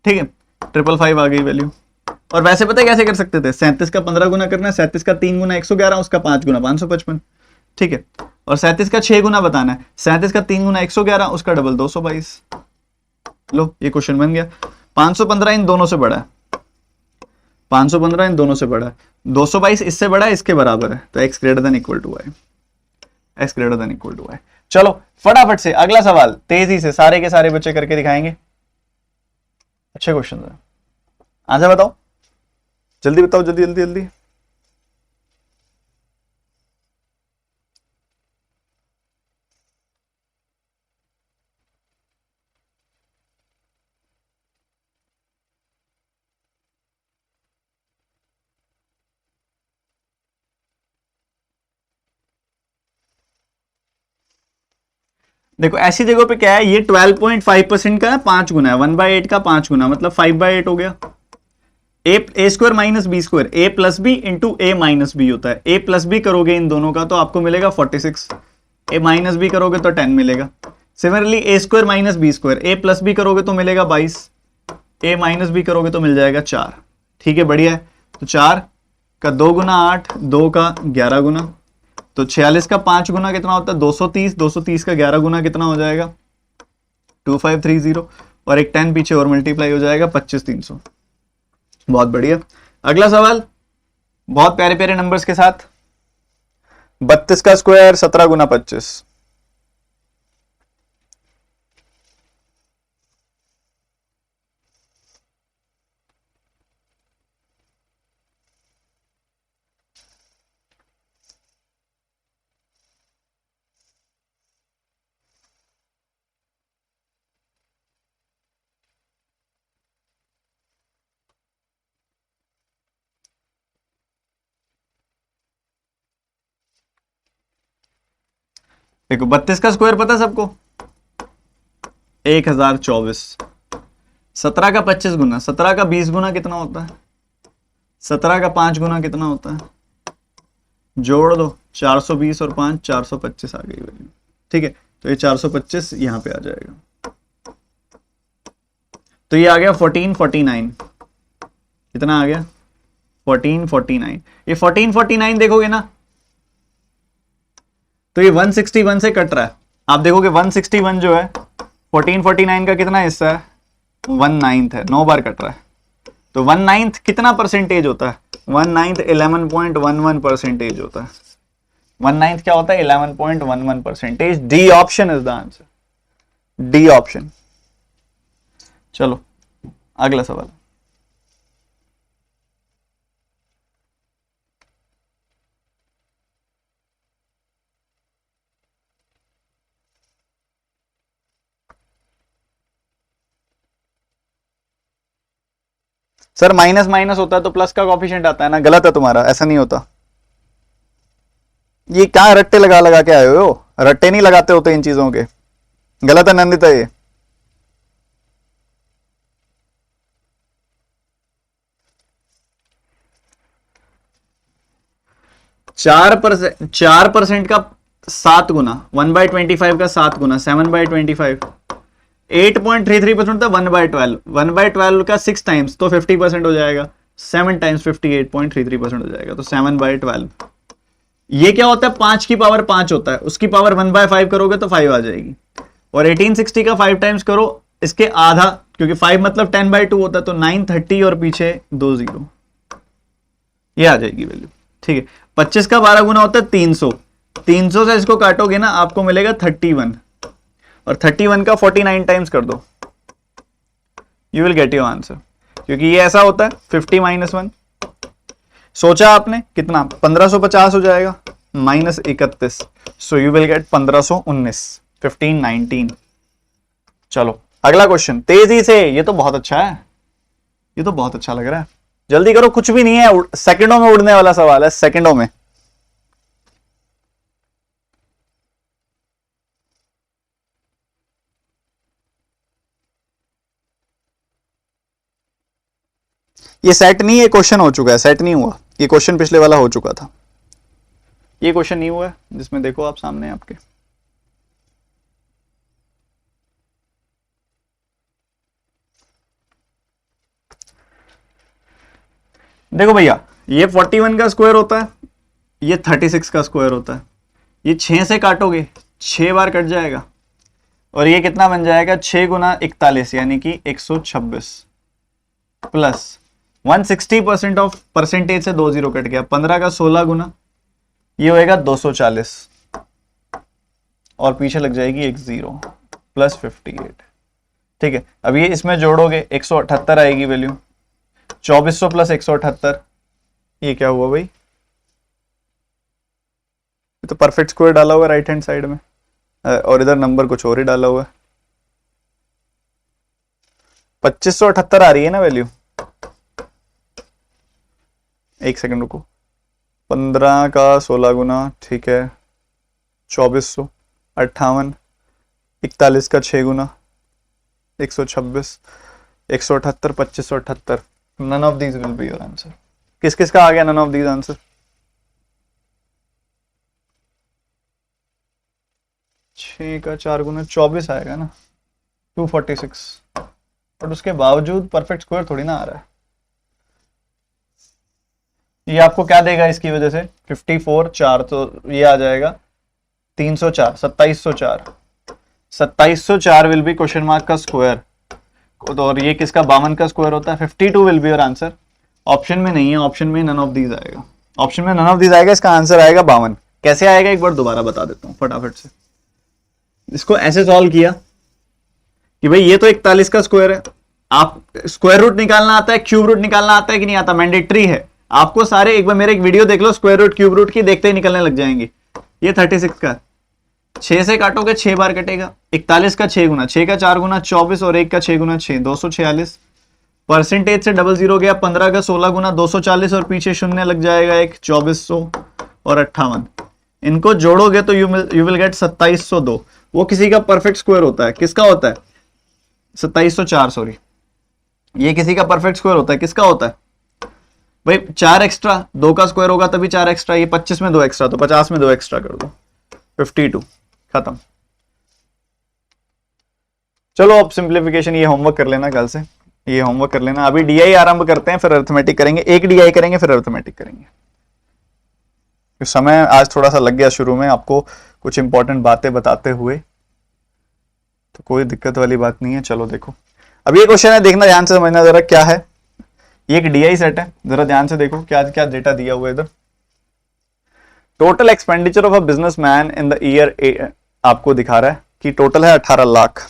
A: ठीक है, 555 आ गई वैल्यू। और वैसे पता है कैसे कर सकते थे, 37 का 15 गुना करना है, 37 का 3 गुना 111, उसका 5 गुना 555, ठीक है। और 37 का 6 गुना बताना है, 37 का 3 गुना 111, उसका डबल 222। लो ये क्वेश्चन बन गया। 515 इन दोनों से बड़ा है, 515 इन दोनों से बड़ा है, 222 इससे बड़ा है, इसके बराबर है, तो x greater than equal to y, x greater than equal to y। चलो फटाफट से अगला सवाल, तेजी से सारे के सारे बच्चे करके दिखाएंगे। अच्छे क्वेश्चन है, आंसर बताओ, जल्दी बताओ, जल्दी जल्दी जल्दी। देखो ऐसी जगह पे क्या है, ये 12.5% का 5 गुना है, 1/8 का 5 गुना, मतलब 5/8 हो गया। ए स्क्वायर माइनस बी स्क्वायर, ए प्लस बी इंटू ए माइनस बी होता है। ए प्लस बी करोगे इन दोनों का तो आपको मिलेगा 46, ए माइनस बी करोगे तो 10 मिलेगा। सिमिलरली ए स्क्वायर माइनस बी स्क्वायर, ए प्लस बी करोगे तो मिलेगा 22, ए माइनस बी करोगे तो मिल जाएगा 4। ठीक है, बढ़िया है। तो 4 का 2 गुना 8, 2 का 11 गुना, तो 46 का 5 गुना कितना होता है 230, 230 का 11 गुना कितना हो जाएगा 2530, और एक 10 पीछे और मल्टीप्लाई हो जाएगा 25300। बहुत बढ़िया। अगला सवाल बहुत प्यारे प्यारे नंबर्स के साथ, 32 का स्क्वायर 17 गुना 25। देखो 32 का स्क्वायर पता है सबको, 1024। 17 का 25 गुना, 17 का 20 गुना कितना होता है, 17 का 5 गुना कितना होता है, जोड़ दो 420 और 5 425 आ गई वैल्यू। ठीक है, तो ये 425 यहां पे आ जाएगा, तो ये आ गया 1449। कितना आ गया 1449। ये 1449 देखोगे ना तो ये 161 से कट रहा है। आप देखोगे 161 जो है 1449 का कितना हिस्सा है, 1/9 है, 9 बार कट रहा है। तो 1/9 कितना परसेंटेज होता है, 1/9 11.11% होता है। 1/9 क्या होता है 11.11%। D option is the answer, D option. चलो अगला सवाल, सर माइनस माइनस होता है तो प्लस का कॉफिशिएंट आता है ना, गलत है तुम्हारा, ऐसा नहीं होता। ये क्या रट्टे लगा लगा के आए हो, रट्टे नहीं लगाते होते इन चीजों के, गलत है नंदिता ये। 4% का 7 गुना, 1/25 का 7 गुना 7/25, 8.33% था 1/12, 1/12 का 6 टाइम्स तो 50% हो जाएगा, 7 टाइम्स 58.33% हो जाएगा, तो 7/12। ये क्या होता है 5 की पावर 5 होता है, उसकी पावर 1/5 करोगे तो 5 आ जाएगी, और 1860 का 5 टाइम्स करो इसके आधा, क्योंकि 5 मतलब 10/2 होता है, तो 930 और पीछे 2 0, ये आ जाएगी वैल्यू। ठीक है, 25 का 12 गुना होता है 300, 300 से इसको काटोगे ना आपको मिलेगा 31, और 31 का 49 टाइम्स कर दो, you will get your answer, क्योंकि ये ऐसा होता है 50 - 1। सोचा आपने कितना 1550 हो जाएगा -31, सो यू विल गेट 1519, 1519। चलो अगला क्वेश्चन तेजी से, ये तो बहुत अच्छा है, ये तो बहुत अच्छा लग रहा है, जल्दी करो, कुछ भी नहीं है, सेकंडों में उड़ने वाला सवाल है, सेकंडों में। ये सेट नहीं, ये क्वेश्चन हो चुका है, सेट नहीं हुआ, ये क्वेश्चन पिछले वाला हो चुका था, ये क्वेश्चन नहीं हुआ है जिसमें देखो आप सामने आपके। देखो भैया, ये 41 का स्क्वायर होता है, ये 36 का स्क्वायर होता है। ये 6 से काटोगे 6 बार कट जाएगा, और ये कितना बन जाएगा 6 गुना 41 यानी कि 126 प्लस 160% ऑफ परसेंटेज से 2 जीरो कट गया, 15 का 16 गुना ये होएगा 240 और पीछे लग जाएगी एक जीरो प्लस 58। ठीक है, अब ये इसमें जोड़ोगे 178 आएगी वैल्यू, 2400 प्लस 178 ये क्या हुआ भाई, ये तो परफेक्ट स्क्वायर डाला हुआ है राइट हैंड साइड में, और इधर नंबर कुछ और ही डाला हुआ है। 2578 आ रही है ना वैल्यू, एक सेकंड रुको, 15 का 16 गुना, ठीक है 2400, 58, 41 का 6 गुना 126, 178, 2578, none of these will be your answer. किस किस का आ गया नन ऑफ दीज आंसर? 6 का 4 गुना 24 आएगा ना, 246, बट उसके बावजूद परफेक्ट स्क्वायर थोड़ी ना आ रहा है। ये आपको क्या देगा इसकी वजह से 54 4, तो ये आ जाएगा 304, 2704, 2704 विल बी क्वेश्चन मार्क का स्क्वायर, और ये किसका 52 का स्क्वायर होता है, 52 will be your answer. Option में नहीं है, ऑप्शन में नन ऑफ दीज आएगा, ऑप्शन में नन ऑफ दीज आएगा, इसका आंसर आएगा 52। कैसे आएगा एक बार दोबारा बता देता हूं फटाफट से। इसको ऐसे सॉल्व किया कि भाई ये तो 41 का स्क्वायर है, आप स्क्वायर रूट निकालना आता है, क्यूब रूट निकालना आता है कि नहीं आता, मैंडेटरी है आपको सारे, एक बार मेरे एक वीडियो देख लो स्क्वायर रूट क्यूब रूट की, देखते ही निकलने लग जाएंगे। ये 36 का 6 से काटोगे 6 बार कटेगा, 41 का 6 गुना, 6 का 4 गुना 24 और 1 का 6 गुना 6, 246, परसेंटेज से डबल जीरो गया, 15 का 16 गुना 240 और पीछे शून्य लग जाएगा एक, 2400 और 58, इनको जोड़ोगे तो यू विल गेट 2702। वो किसी का परफेक्ट स्क्वायर होता है, किसका होता है 2704, सॉरी ये किसी का परफेक्ट स्क्वायर होता है, किसका होता है भाई 4 एक्स्ट्रा, 2 का स्क्वायर होगा तभी 4 एक्स्ट्रा, ये 25 में 2 एक्स्ट्रा तो 50 में 2 एक्स्ट्रा कर दो, 52, खत्म। चलो अब सिंप्लीफिकेशन, ये होमवर्क कर लेना कल से, ये होमवर्क कर लेना। अभी डीआई आरंभ करते हैं, फिर अर्थमेटिक करेंगे, एक डीआई करेंगे फिर अर्थमेटिक करेंगे। समय आज थोड़ा सा लग गया शुरू में आपको कुछ इंपॉर्टेंट बातें बताते हुए, तो कोई दिक्कत वाली बात नहीं है। चलो देखो, अब ये क्वेश्चन है, देखना ध्यान से, समझना जरा क्या है। ये एक डीआई सेट है, जरा ध्यान से देखो क्या क्या डेटा दिया हुआ है इधर। Total expenditure of a businessman in the year आपको दिखा रहा है कि टोटल है 18 लाख।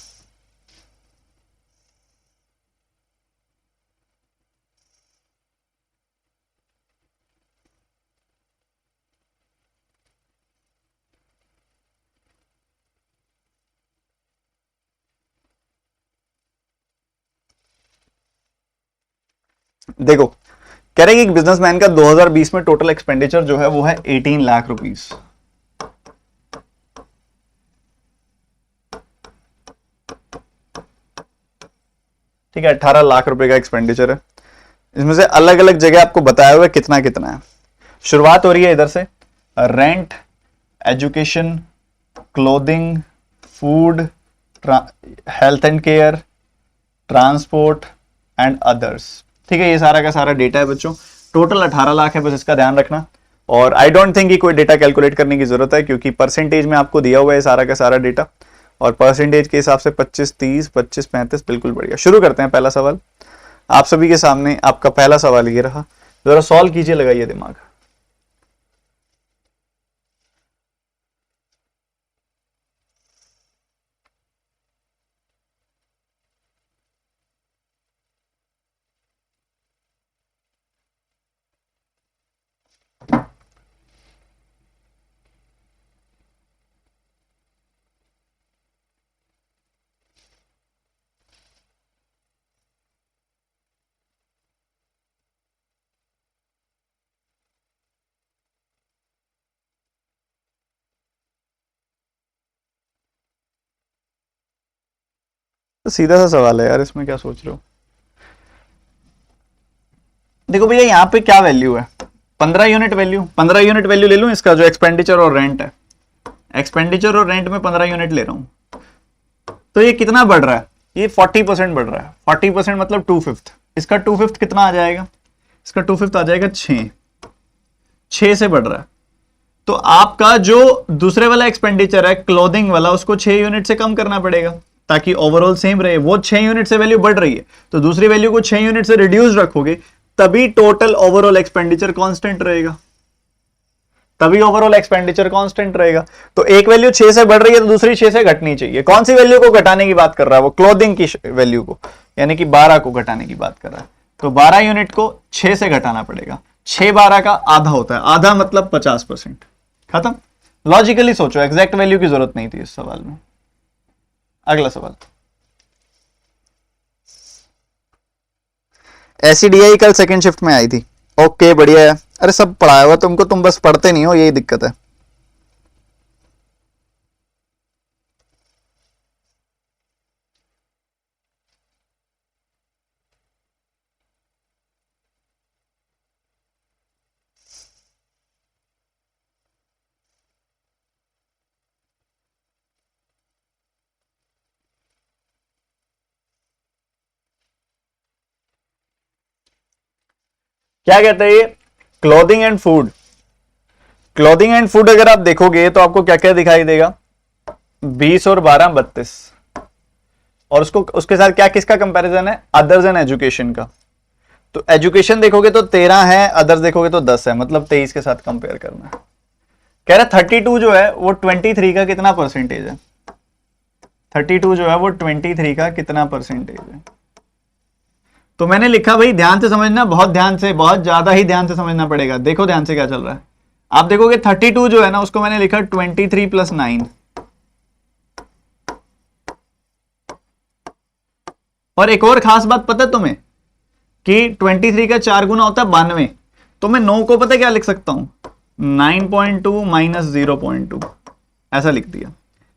A: देखो कह रहे हैं कि बिजनेसमैन का 2020 में टोटल एक्सपेंडिचर जो है वो है 18 लाख रुपीस। ठीक है, 18 लाख रुपए का एक्सपेंडिचर है। इसमें से अलग अलग जगह आपको बताया हुआ है कितना कितना है। शुरुआत हो रही है इधर से, rent, education, clothing, food, health and care, transport and others. ठीक है, ये सारा का सारा डेटा है बच्चों, टोटल 18 लाख है, बस इसका ध्यान रखना। और आई डोंट थिंक कि कोई डेटा कैलकुलेट करने की जरूरत है, क्योंकि परसेंटेज में आपको दिया हुआ है सारा का सारा डेटा, और परसेंटेज के हिसाब से 25, 30, 25, 35 बिल्कुल बढ़िया। शुरू करते हैं। पहला सवाल आप सभी के सामने, आपका पहला सवाल ये रहा, जरा सॉल्व कीजिए, लगाइए दिमाग। तो सीधा सा सवाल है यार, इसमें क्या सोच रहे हो। देखो भैया यहाँ पे क्या वैल्यू है, 15 यूनिट वैल्यू, 15 यूनिट वैल्यू ले लूं इसका, जो एक्सपेंडिचर और रेंट है। एक्सपेंडिचर और रेंट में 15 यूनिट ले रहा हूं, तो ये कितना बढ़ रहा है, ये 40% बढ़ रहा है। 40% मतलब 2/5, इसका 2/5 कितना आ जाएगा, इसका 2/5 आ जाएगा 6 से बढ़ रहा है। तो आपका जो दूसरे वाला एक्सपेंडिचर है क्लोथिंग वाला, उसको 6 यूनिट से कम करना पड़ेगा ताकि ओवरऑल सेम रहे। वो 6 यूनिट से वैल्यू बढ़ रही है, तो दूसरी वैल्यू को 6 यूनिट से रिड्यूस रखोगे, तभी टोटल ओवरऑल एक्सपेंडिचर कांस्टेंट रहेगा, तभी ओवरऑल एक्सपेंडिचर कांस्टेंट रहेगा। तो एक वैल्यू 6 से बढ़ रही है तो दूसरी 6 से घटनी चाहिए। कौन सी वैल्यू को घटाने की बात कर रहा है वो? क्लोथिंग की वैल्यू को, यानी कि 12 को घटाने की बात कर रहा है। तो 12 यूनिट को 6 से घटाना पड़ेगा। 6 12 का आधा होता है, आधा मतलब 50%। खत्म। लॉजिकली सोचो, एग्जैक्ट वैल्यू की जरूरत नहीं थी इस सवाल में। अगला सवाल, एसीडीआई कल सेकंड शिफ्ट में आई थी। ओके बढ़िया है। अरे सब पढ़ाया हुआ तुमको, तुम बस पढ़ते नहीं हो, यही दिक्कत है। क्या कहते हैं ये? Clothing and food. Clothing and food अगर आप देखोगे तो आपको क्या क्या दिखाई देगा? 20 और 12 32। और उसको उसके साथ क्या किसका कंपैरिजन है? अदर्स एंड एजुकेशन का। तो एजुकेशन देखोगे तो 13 है, अदर्स देखोगे तो 10 है, मतलब 23 के साथ कंपेयर करना है। कह रहा 32 जो है वो 23 का कितना परसेंटेज है? 32 जो है वो 23 का कितना परसेंटेज है? तो मैंने लिखा भाई ध्यान से समझना, बहुत ध्यान से, बहुत ज्यादा ही ध्यान से समझना पड़ेगा। देखो ध्यान से क्या चल रहा है। आप देखोगे 32 जो है ना, उसको मैंने लिखा 23 + 9। और एक और खास बात पता है तुम्हें कि 23 का 4 गुना होता है 92। तो मैं 9 को पता क्या लिख सकता हूं? 9.2 - 0.2 ऐसा लिख दिया।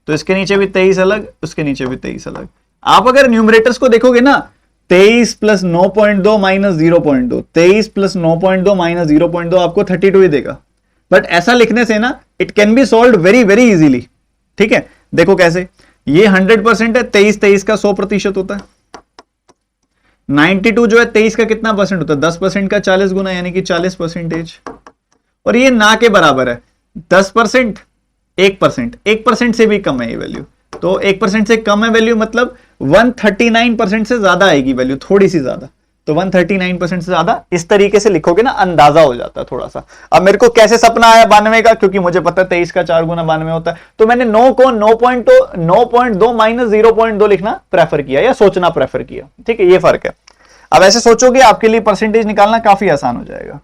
A: तो इसके नीचे भी 23 अलग, उसके नीचे भी 23 अलग। आप अगर न्यूमरेटर्स को देखोगे ना, 23 + 9.2 - 0.2, 23 + 9.2 - 0.2 आपको 32 ही देगा। बट ऐसा लिखने से ना it can be solve very very easily. ठीक है, देखो कैसे। ये 100% है, 23 का 100% होता है। 92 जो है 23 का कितना परसेंट होता है? 10% का 40 गुना, यानी कि 40%। और ये ना के बराबर है। 10% 1%, 1% से भी कम है ये वैल्यू। तो 1% से कम है वैल्यू, मतलब 139% से ज्यादा आएगी वैल्यू, थोड़ी सी ज्यादा। तो 139% से ज्यादा इस तरीके से लिखोगे ना, अंदाजा हो जाता है थोड़ा सा। अब मेरे को कैसे सपना आया 92 का? क्योंकि मुझे पता है 23 का 4 गुना 92 होता है। तो मैंने 9 को 9.2 - 0.2 लिखना प्रेफर किया, या सोचना प्रेफर किया। ठीक है, ये फर्क है। अब ऐसे सोचोगे आपके लिए परसेंटेज निकालना काफी आसान हो जाएगा।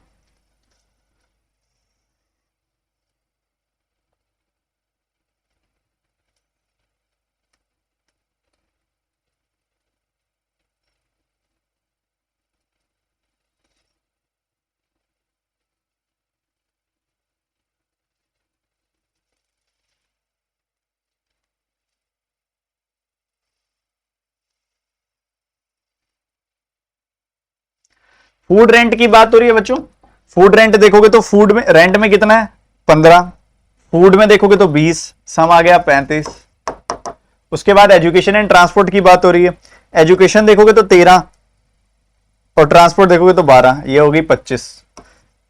A: फूड रेंट की बात हो रही है बच्चों। फूड रेंट देखोगे तो फूड में रेंट में कितना है? 15। फूड में देखोगे तो 20, सम आ गया 35। उसके बाद एजुकेशन एंड ट्रांसपोर्ट की बात हो रही है। एजुकेशन देखोगे तो 13 और ट्रांसपोर्ट देखोगे तो 12, ये होगी 25।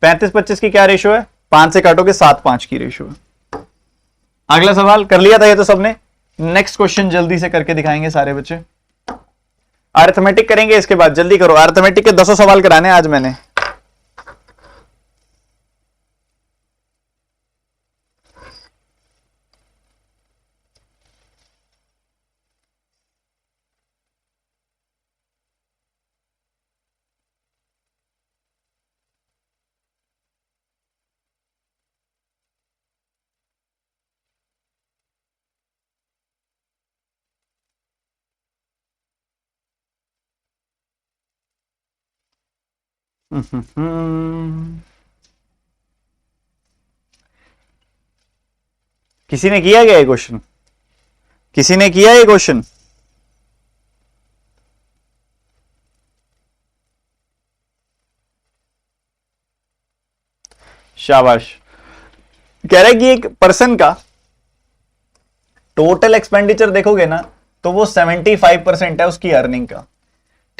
A: 35-25 की क्या रेशियो है? 5 से काटोगे 7-5 की रेशियो है। अगला सवाल कर लिया था ये तो सबने। नेक्स्ट क्वेश्चन जल्दी से करके दिखाएंगे सारे बच्चे। अरिथमेटिक करेंगे इसके बाद, जल्दी करो। अरिथमेटिक के 200 सवाल कराने आज मैंने। किसी ने किया क्या ये क्वेश्चन? किसी ने किया ये क्वेश्चन? शाबाश। कह रहा है कि एक पर्सन का टोटल एक्सपेंडिचर देखोगे ना, तो वो 75% है उसकी अर्निंग का।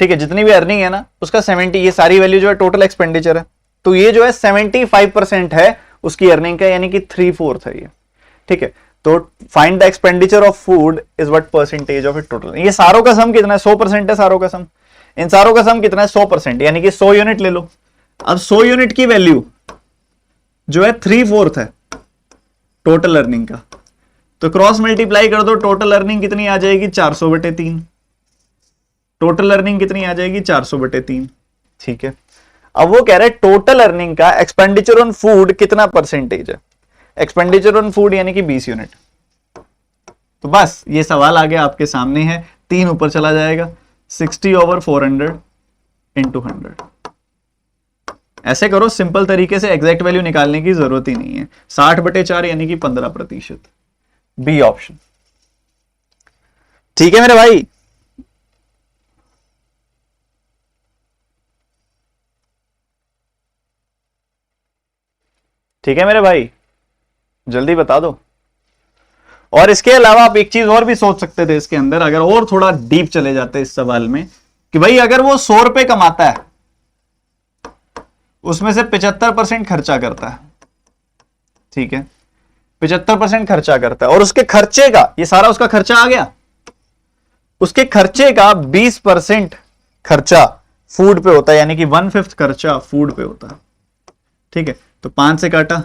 A: ठीक है, जितनी भी अर्निंग है ना उसका 70, ये सारी वैल्यू जो है टोटल एक्सपेंडिचर है, तो ये जो है 75% है उसकी अर्निंग का, यानी कि 3/4 है ये। ठीक है, तो find the expenditure of food is what percentage of it total. ये सारों का सम कितना है? 100% है सारों का सम। इन सारों का सम कितना है? 100%, यानी कि 100 यूनिट ले लो। अब 100 यूनिट की वैल्यू जो है 3/4 है टोटल अर्निंग का, तो क्रॉस मल्टीप्लाई कर दो, टोटल अर्निंग कितनी आ जाएगी? 400/3। टोटल अर्निंग कितनी आ जाएगी? 400/3। ठीक है, अब वो कह रहे हैं टोटल अर्निंग का एक्सपेंडिचर ऑन फूड कितना परसेंटेज है? एक्सपेंडिचर ऑन फूड यानी कि 20 यूनिट। तो बस ये सवाल आ गया आपके सामने है, 3 ऊपर चला जाएगा, 60/400 इंटू 100। ऐसे करो, सिंपल तरीके से एग्जैक्ट वैल्यू निकालने की जरूरत ही नहीं है। 60/4 यानी कि 15%, बी ऑप्शन। ठीक है मेरे भाई, ठीक है मेरे भाई, जल्दी बता दो। और इसके अलावा आप एक चीज और भी सोच सकते थे इसके अंदर, अगर और थोड़ा डीप चले जाते इस सवाल में, कि भाई अगर वो 100 रुपए कमाता है उसमें से 75% खर्चा करता है, ठीक है, 75% खर्चा करता है, और उसके खर्चे का, ये सारा उसका खर्चा आ गया, उसके खर्चे का 20% खर्चा फूड पे होता है, यानी कि 1/5 खर्चा फूड पे होता है। ठीक है, तो 5 से काटा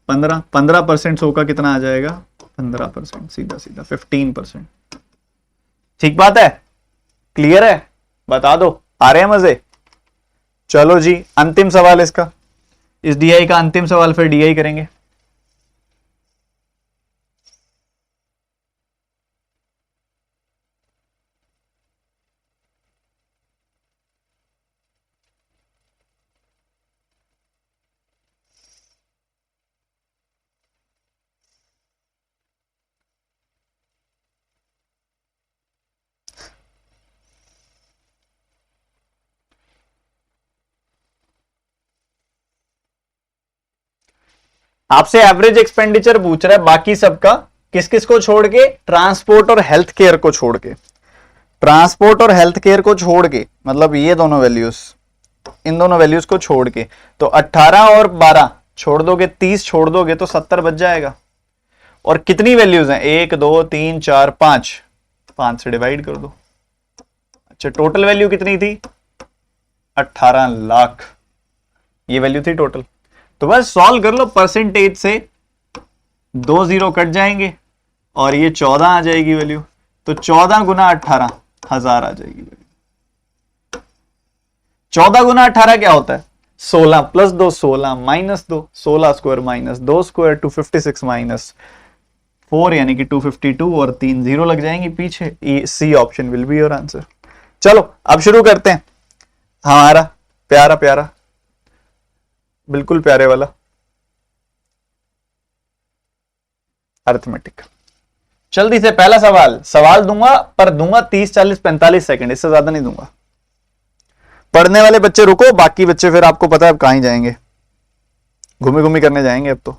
A: 15, 15% 100 का कितना आ जाएगा? 15%, सीधा सीधा 15%। ठीक बात है, क्लियर है? बता दो, आ रहे हैं मजे? चलो जी, अंतिम सवाल इसका, इस डीआई का अंतिम सवाल, फिर डीआई करेंगे। आपसे एवरेज एक्सपेंडिचर पूछ रहा है बाकी सबका, किस किस को छोड़ के? ट्रांसपोर्ट और हेल्थ केयर को छोड़ के। ट्रांसपोर्ट और हेल्थ केयर को छोड़ के, मतलब ये दोनों वैल्यूज, इन दोनों वैल्यूज को छोड़ के, तो 18 और 12 छोड़ दोगे, 30 छोड़ दोगे तो 70 बच जाएगा। और कितनी वैल्यूज हैं? 1 2 3 4 5, 5 से डिवाइड कर दो। अच्छा, टोटल वैल्यू कितनी थी? 18 लाख, ये वैल्यू थी टोटल। तो बस सॉल्व कर लो, परसेंटेज से 2 0 कट जाएंगे और ये 14 आ जाएगी वैल्यू, तो 14 गुना 18 1000 आ जाएगी वैल्यू। 14 गुना 18 क्या होता है? 16 plus 2 16 minus 2, 16 square minus 2 square 256 minus 4 यानी कि 252, और 3 0 लग जाएंगी पीछे। C option will be your answer. चलो अब शुरू करते हैं हमारा प्यारा प्यारा, बिल्कुल प्यारे वाला अरिथमेटिक। जल्दी से पहला सवाल दूंगा, पर दूंगा 30 40 45 सेकंड, इससे ज्यादा नहीं दूंगा। पढ़ने वाले बच्चे रुको, बाकी बच्चे फिर आपको पता है अब कहां जाएंगे, घूमी घूमी करने जाएंगे अब तो।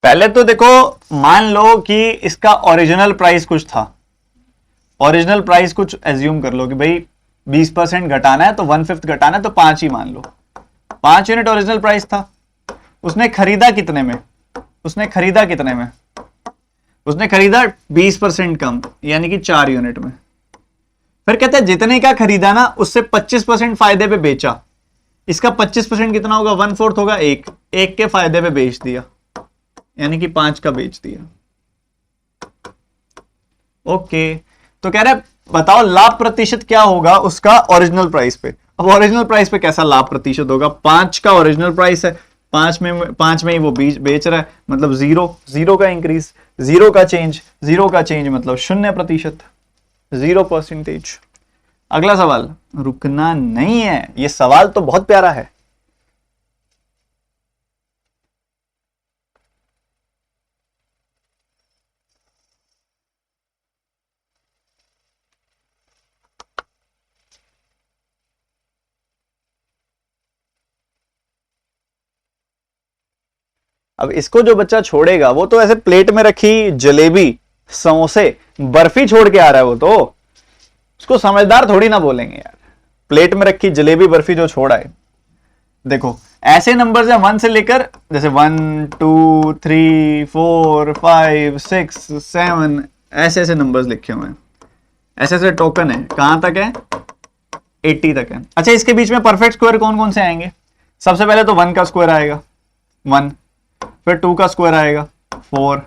A: पहले तो देखो, मान लो कि इसका ओरिजिनल प्राइस कुछ था, ओरिजिनल प्राइस कुछ एज्यूम कर लो कि भाई 20% घटाना है तो 1/5 घटाना है, तो 5 ही मान लो। 5 यूनिट ओरिजिनल प्राइस था। उसने खरीदा कितने में? उसने खरीदा 20% कम, यानी कि 4 यूनिट में। फिर कहते हैं जितने का खरीदा ना उससे 25% फायदे पे बेचा। इसका 25% कितना होगा? 1/4 होगा, एक के फायदे पे बेच दिया, यानी कि 5 का बेच दिया। ओके, तो कह रहा है बताओ लाभ प्रतिशत क्या होगा उसका ओरिजिनल प्राइस पे। अब ओरिजिनल प्राइस पे कैसा लाभ प्रतिशत होगा? 5 का ओरिजिनल प्राइस है, 5 में ही वो बेच रहा है, मतलब 0 का इंक्रीज, 0 का चेंज मतलब 0%। 0%। अगला सवाल, रुकना नहीं है, ये सवाल तो बहुत प्यारा है। अब इसको जो बच्चा छोड़ेगा वो तो ऐसे प्लेट में रखी जलेबी, समोसे, बर्फी छोड़ के आ रहा है, वो तो उसको समझदार थोड़ी ना बोलेंगे यार। प्लेट में रखी जलेबी बर्फी जो छोड़ा है। देखो ऐसे नंबर्स हैं 1 से लेकर, जैसे 1 2 3 4 5 6 7, ऐसे ऐसे नंबर्स लिखे हुए हैं, ऐसे ऐसे टोकन है। कहां तक है? 80 तक है। अच्छा, इसके बीच में परफेक्ट स्क्वायर कौन कौन से आएंगे? सबसे पहले तो 1 का स्क्वायर आएगा 1, फिर 2 का स्क्वायर आएगा 4,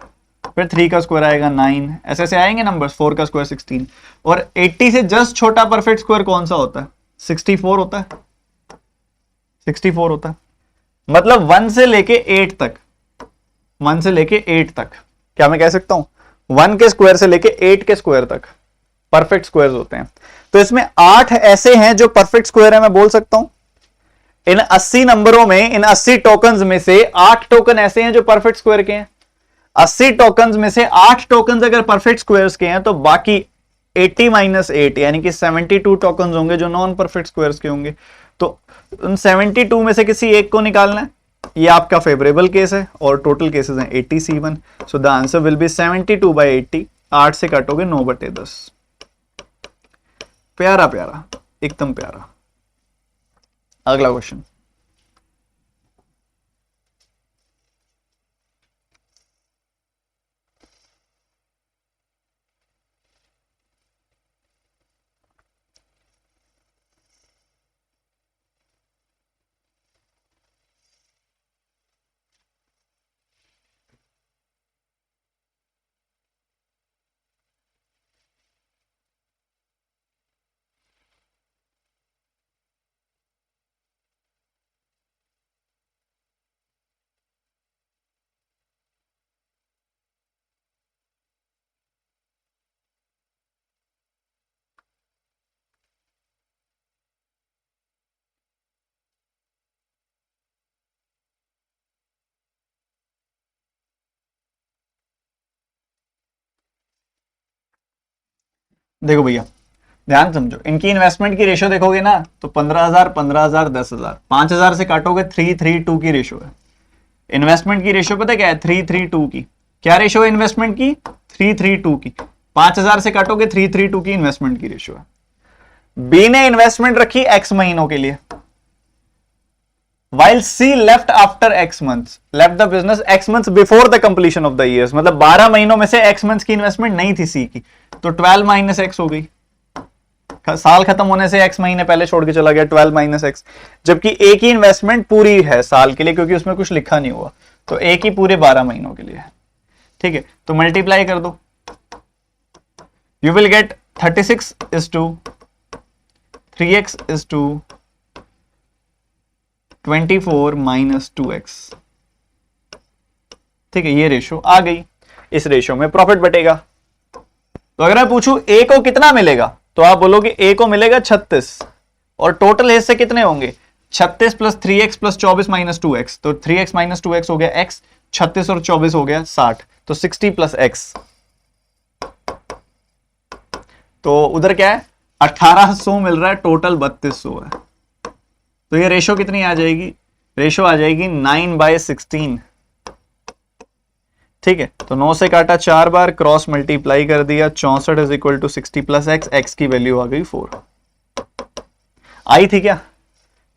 A: फिर 3 का स्क्वायर आएगा 9, ऐसे ऐसे आएंगे नंबर्स। 4 का स्क्वायर 16, और 80 से जस्ट छोटा परफेक्ट स्क्वायर कौन सा होता है? 64 होता है। 64 होता है। मतलब 1 से लेके 8 तक, 1 से लेके 8 तक, क्या मैं कह सकता हूं 1 के स्क्वायर से लेके 8 के स्क्वायर तक परफेक्ट स्क्वायर्स होते हैं। तो इसमें 8 ऐसे हैं जो परफेक्ट स्क्वायर है, मैं बोल सकता हूं। इन 80 नंबरों में, इन 80 टोकन्स में से 8 टोकन ऐसे हैं जो परफेक्ट स्क्वायर के हैं। 80 टोकन्स में से 8 टोकन्स अगर परफेक्ट स्क्वायर्स के हैं तो बाकी 80 माइनस 8 यानी कि 72 टोकन्स होंगे जो नॉन परफेक्ट स्क्वायर्स के होंगे। तो उन 72 में से किसी एक को निकालना है। ये आपका फेवरेबल केस है और टोटल केसेस हैं 80 C1। So the answer will be 72/80। 8 से काटोगे 9/10। प्यारा प्यारा, एकदम प्यारा। अगला क्वेश्चन। देखो भैया, ध्यान समझो, इनकी इन्वेस्टमेंट की रेशियो देखोगे ना तो 15,000 15,000 10,000, 5,000 से काटोगे 332 की रेशियो है। इन्वेस्टमेंट की रेशियो पता क्या है? 332 की। क्या रेशियो है इन्वेस्टमेंट की? 332 की। 5,000 से काटोगे 332 की इन्वेस्टमेंट की रेशियो है। बी ने इन्वेस्टमेंट रखी x महीनों के लिए, while C left after x months, left the business x months before the completion of the years। मतलब 12 महीनों में से x months की इन्वेस्टमेंट नहीं थी C की, तो 12 माइनस x हो गई। साल खत्म होने से x महीने पहले छोड़ के चला गया, 12 माइनस x। जबकि A की इन्वेस्टमेंट पूरी है साल के लिए, क्योंकि उसमें कुछ लिखा नहीं हुआ, तो A की पूरे 12 महीनों के लिए है। ठीक है, तो मल्टीप्लाई कर दो, you will get 36 is to 3x is to 24 minus 2x। ठीक है, ये रेशो आ गई। इस रेशो में प्रॉफिट बटेगा। तो अगर मैं पूछूं ए को कितना मिलेगा, तो आप बोलोगे ए को मिलेगा 36, और टोटल हिस्से कितने होंगे? 36 plus 3x plus 24 minus 2x। तो 3x माइनस 2x हो गया x, 36 और 24 हो गया 60, तो 60 प्लस x। तो उधर क्या है? 1800 मिल रहा है, टोटल 3200 है। तो ये रेशो कितनी आ जाएगी? रेशो आ जाएगी 9/16। ठीक है, तो 9 से काटा 4 बार, क्रॉस मल्टीप्लाई कर दिया, 64 is equal to 60 plus x. X की वैल्यू आ गई 4। आई थी क्या?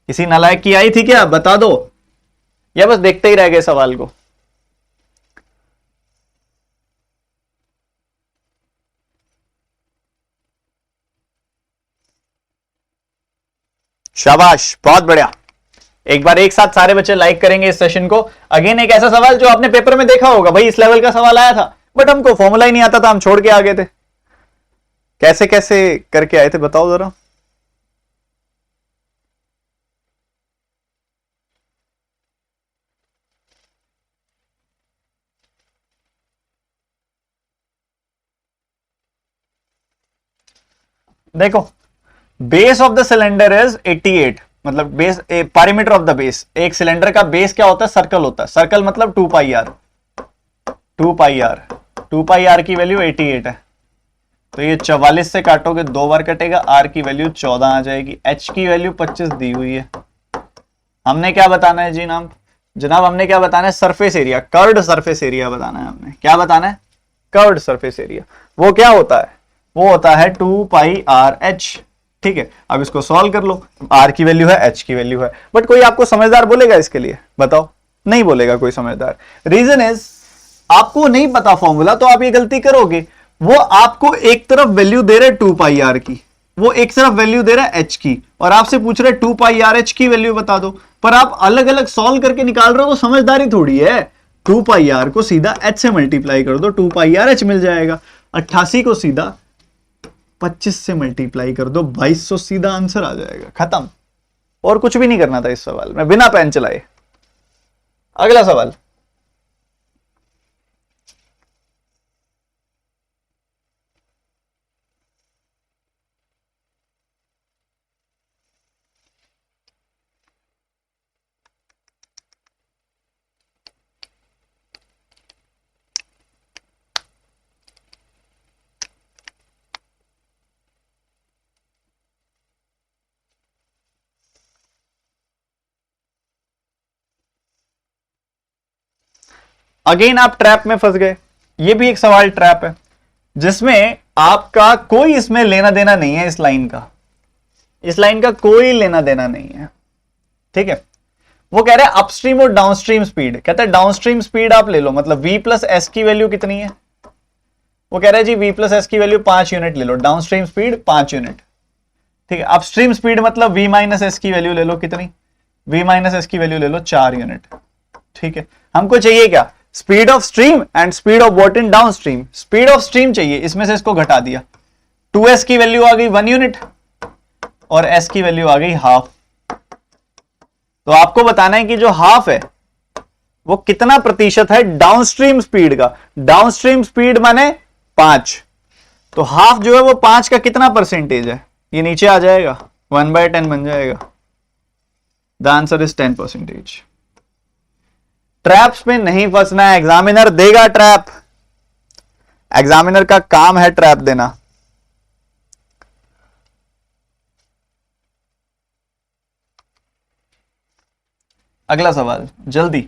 A: किसी नालायक की आई थी क्या? बता दो, या बस देखते ही रह गए सवाल को? शाबाश, बहुत बढ़िया। एक बार एक साथ सारे बच्चे लाइक करेंगे इस सेशन को। अगेन एक ऐसा सवाल जो आपने पेपर में देखा होगा, भाई इस लेवल का सवाल आया था बट हमको फॉर्मूला ही नहीं आता था, हम छोड़ के आ गए थे। कैसे कैसे करके आए थे बताओ जरा। देखो, base of the cylinder is 88, मतलब base parameter of the base, एक सिलेंडर का बेस क्या होता है, सर्कल होता है, सर्कल मतलब 2 pi R, 2 pi R, 2 pi R की वैल्यू 88 है, तो ये 44 से काटोगे 2 बार कटेगा, आर की वैल्यू 14 आ जाएगी, एच की वैल्यू 25 दी हुई है। हमने क्या बताना है जी नाम, जनाब हमने क्या बताना है, surface area, curved surface area बताना है, हमने क्या बताना है, कर्व्ड सरफेस एरिया। वो क्या होता है, वो होता है 2 पाई आर एच। ठीक है, अब इसको सॉल्व कर लो, आर की वैल्यू है, एच की वैल्यू है, बट कोई आपको समझदार बोलेगा इसके लिए, बताओ, नहीं बोलेगा कोई समझदार। रीजन इज, आपको नहीं पता फॉर्मूला तो आप ये गलती करोगे। वो आपको एक तरफ वैल्यू दे रहे 2 पाई आर की, वो एक तरफ वैल्यू दे रहा है एच की, और आपसे पूछ रहे 2 पाई आर एच की वैल्यू बता दो, पर आप अलग अलग सॉल्व करके निकाल रहे हो, तो समझदारी थोड़ी है। 2 पाई आर को सीधा एच से मल्टीप्लाई कर दो, 2 पाई आर एच मिल जाएगा। 88 को सीधा 25 से मल्टीप्लाई कर दो, 2200 सीधा आंसर आ जाएगा, खत्म। और कुछ भी नहीं करना था इस सवाल में, बिना पेन चलाए। अगला सवाल, अगेन आप ट्रैप में फंस गए। ये भी एक सवाल ट्रैप है, जिसमें आपका कोई इसमें लेना देना नहीं है, इस लाइन का, इस लाइन का कोई लेना देना नहीं है। ठीक है, वो कह रहे हैं अपस्ट्रीम और डाउनस्ट्रीम स्पीड, कहता है डाउनस्ट्रीम स्पीड आप ले लो, मतलब v प्लस एस की वैल्यू कितनी है, वो कह रहे हैं जी v प्लस एस की वैल्यू 5 यूनिट ले लो, डाउनस्ट्रीम स्पीड 5 यूनिट। ठीक है, अपस्ट्रीम स्पीड मतलब v माइनस एस की वैल्यू ले लो, कितनी, v माइनस एस की वैल्यू ले लो 4 यूनिट। ठीक है, हमको चाहिए क्या, speed of stream and speed of what in down stream. Speed of stream चाहिए, इसमें से इसको घटा दिया, 2s की वैल्यू आ गई 1 यूनिट और s की वैल्यू आ गई हाफ। तो आपको बताना है कि जो हाफ है वो कितना प्रतिशत है डाउनस्ट्रीम स्पीड का। डाउनस्ट्रीम स्पीड माने 5, तो हाफ जो है वो 5 का कितना परसेंटेज है, ये नीचे आ जाएगा, 1/10 बन जाएगा। The answer is 10%। ट्रैप्स में नहीं फंसना है, एग्जामिनर देगा ट्रैप, एग्जामिनर का काम है ट्रैप देना। अगला सवाल जल्दी,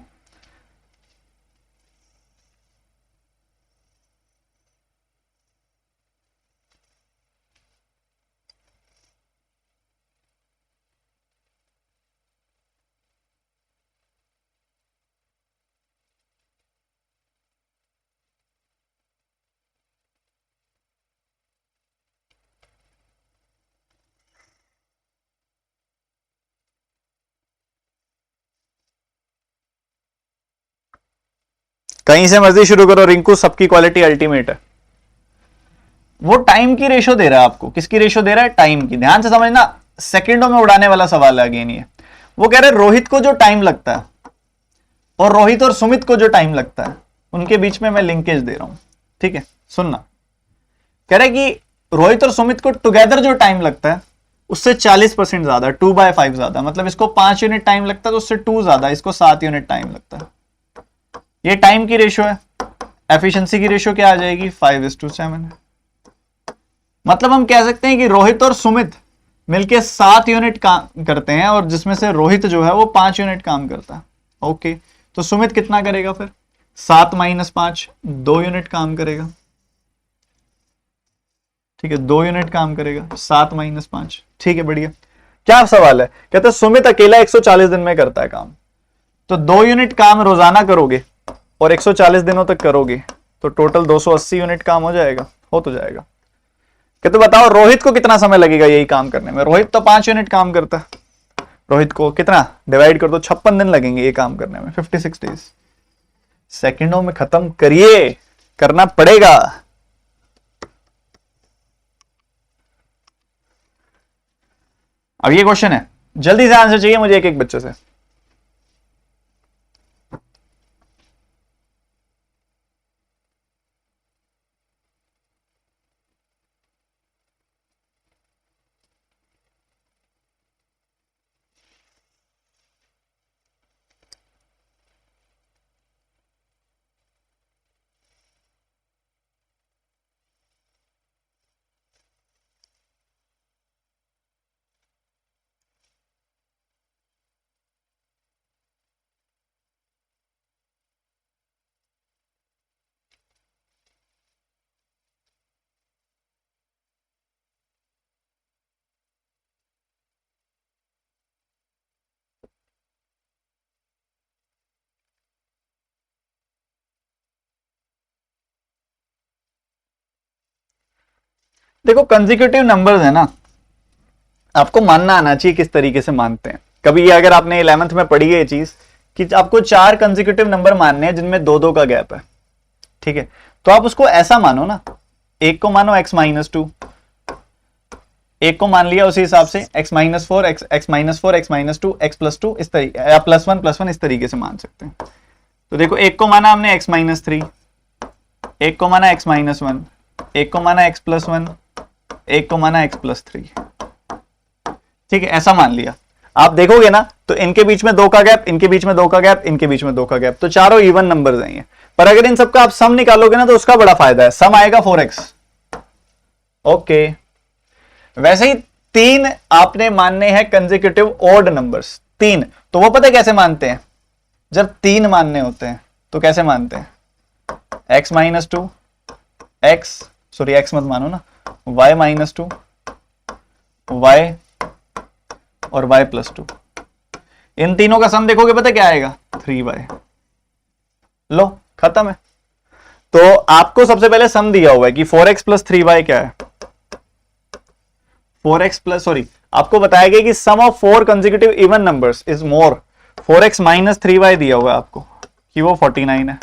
A: कहीं से मर्जी शुरू करो रिंकू, सबकी क्वालिटी अल्टीमेट है। वो टाइम की रेशो दे रहा है आपको, किसकी रेशो दे रहा है, टाइम की, ध्यान से समझना, सेकंडों में उड़ाने वाला सवाल है अगेन ये। वो कह रहे हैं रोहित को जो टाइम लगता है और रोहित और सुमित को जो टाइम लगता है, उनके बीच में मैं लिंकेज दे रहा हूं। ठीक है, सुनना, कह रहे कि रोहित और सुमित को टुगेदर जो टाइम लगता है उससे 40% ज्यादा, 2/5 ज्यादा, मतलब इसको 5 यूनिट टाइम लगता है तो उससे 2 ज्यादा, इसको 7 यूनिट टाइम लगता है। ये टाइम की रेशो है। एफिशिएंसी की रेशो क्या आ जाएगी, 5:7। मतलब हम कह सकते हैं कि रोहित और सुमित मिलके 7 यूनिट काम करते हैं, और जिसमें से रोहित जो है वो 5 यूनिट काम करता है। ओके, तो सुमित कितना करेगा फिर, 7 - 5, 2 यूनिट काम करेगा। ठीक है, 2 यूनिट काम करेगा, 7 - 5। ठीक है, बढ़िया। क्या सवाल है, कहते हैं सुमित अकेला 140 दिन में करता है काम, तो 2 यूनिट काम रोजाना करोगे और 140 दिनों तक करोगे तो टोटल 280 यूनिट काम हो जाएगा, हो तो जाएगा। कहते बताओ रोहित को कितना समय लगेगा यही काम करने में, रोहित तो 5 यूनिट काम करता है, रोहित को कितना डिवाइड कर दो, 56 दिन लगेंगे ये काम करने में, 56 डेज। सेकंडों में खत्म करिए, करना पड़ेगा। अब ये क्वेश्चन है, जल्दी से आंसर चाहिए मुझे एक एक बच्चे से। देखो कंसेक्यूटिव नंबर्स है ना, आपको मानना आना चाहिए किस तरीके से मानते हैं। कभी अगर आपने 11th में पढ़ी है ये चीज कि आपको 4 कंसेक्यूटिव नंबर मानने हैं जिनमें 2-2 का गैप है, ठीक है, तो आप उसको ऐसा मानो ना, एक को मानो x-2, एक को मान लिया उसी हिसाब से x-4, x-4, x-2, x+2, इस तरीके या +1 इस तरीके से मान सकते हैं। तो देखो एक को माना हमने x-3, एक को माना x-1, एक को माना x+1, एक को माना x+3, ठीक है, ऐसा मान लिया। आप देखोगे ना तो इनके बीच में 2 का गैप, इनके बीच में 2 का गैप, इनके बीच में 2 का गैप, तो चारों इवन नंबर्स हैं ये। पर अगर इन सबका आप सम निकालोगे ना तो उसका बड़ा फायदा है, सम आएगा 4x। ओके, वैसे ही 3 आपने मानने हैं कंसेक्यूटिव ऑड नंबर्स, 3, तो वो पता है कैसे मानते हैं, जब 3 मानने होते हैं तो कैसे मानते हैं, x-2, x मत मानो ना, y-2, y और y+2, इन तीनों का सम देखोगे पता क्या आएगा, 3y। लो खत्म है। तो आपको सबसे पहले सम दिया हुआ है कि 4x + 3y क्या है, 4x प्लस, सॉरी, आपको बताया गया कि sum of 4 consecutive even numbers is more, 4x - 3y दिया हुआ है आपको कि वो 49 है।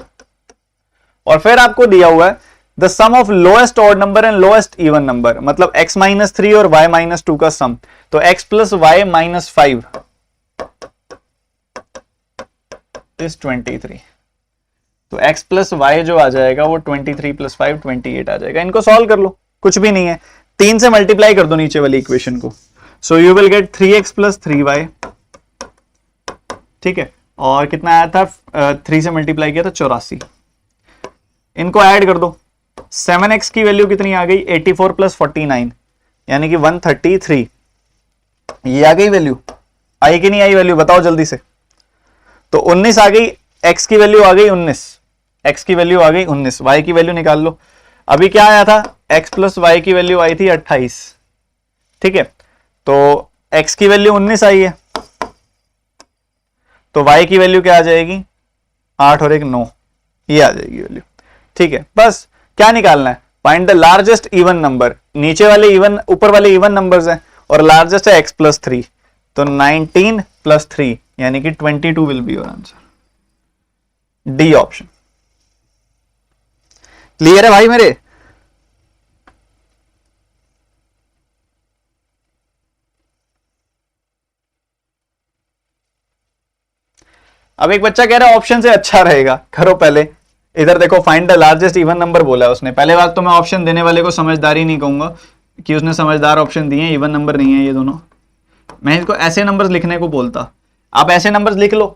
A: और फिर आपको दिया हुआ है the sum of lowest odd number and lowest even number, मतलब x - 3 और y - 2 का सम, तो x + y - 5 इज 23। तो x + y जो आ जाएगा वो 23 + 5 28 आ जाएगा। इनको सॉल्व कर लो, कुछ भी नहीं है, 3 से मल्टीप्लाई कर दो नीचे वाली इक्वेशन को, so you will get 3x + 3y, ठीक है, और कितना आया था, 3 से मल्टीप्लाई किया तो 84। इनको ऐड कर दो, 7x की वैल्यू कितनी आ गई, 84 + 49 यानी कि 133, ये आ गई वैल्यू, आई कि नहीं आई वैल्यू बताओ जल्दी से। तो 19 आ गई, x की वैल्यू आ गई 19, x की वैल्यू आ गई 19, y की वैल्यू निकाल लो। अभी क्या आया था, x + y की वैल्यू आई थी 28, ठीक है, तो x की वैल्यू 19 आई है, तो y की वैल्यू क्या आ जाएगी, 8 और 1 9, ये आ जाएगी वैल्यू, ठीक है। बस क्या निकालना है, find the largest even number, नीचे वाले इवन, ऊपर वाले इवन नंबर्स हैं और लार्जेस्ट है x + 3, तो 19 + 3 यानी कि 22 will be your answer, D option. Clear है भाई मेरे? अब एक बच्चा कह रहा है ऑप्शन से अच्छा रहेगा, करो पहले, इधर देखो find the largest even number बोला है उसने। पहले बात तो मैं ऑप्शन देने वाले को समझदारी नहीं कहूंगा कि उसने समझदार ऑप्शन दिए, इवन नंबर नहीं है ये दोनों, मैं इसको ऐसे नंबर्स लिखने को बोलता। आप ऐसे नंबर्स लिख लो,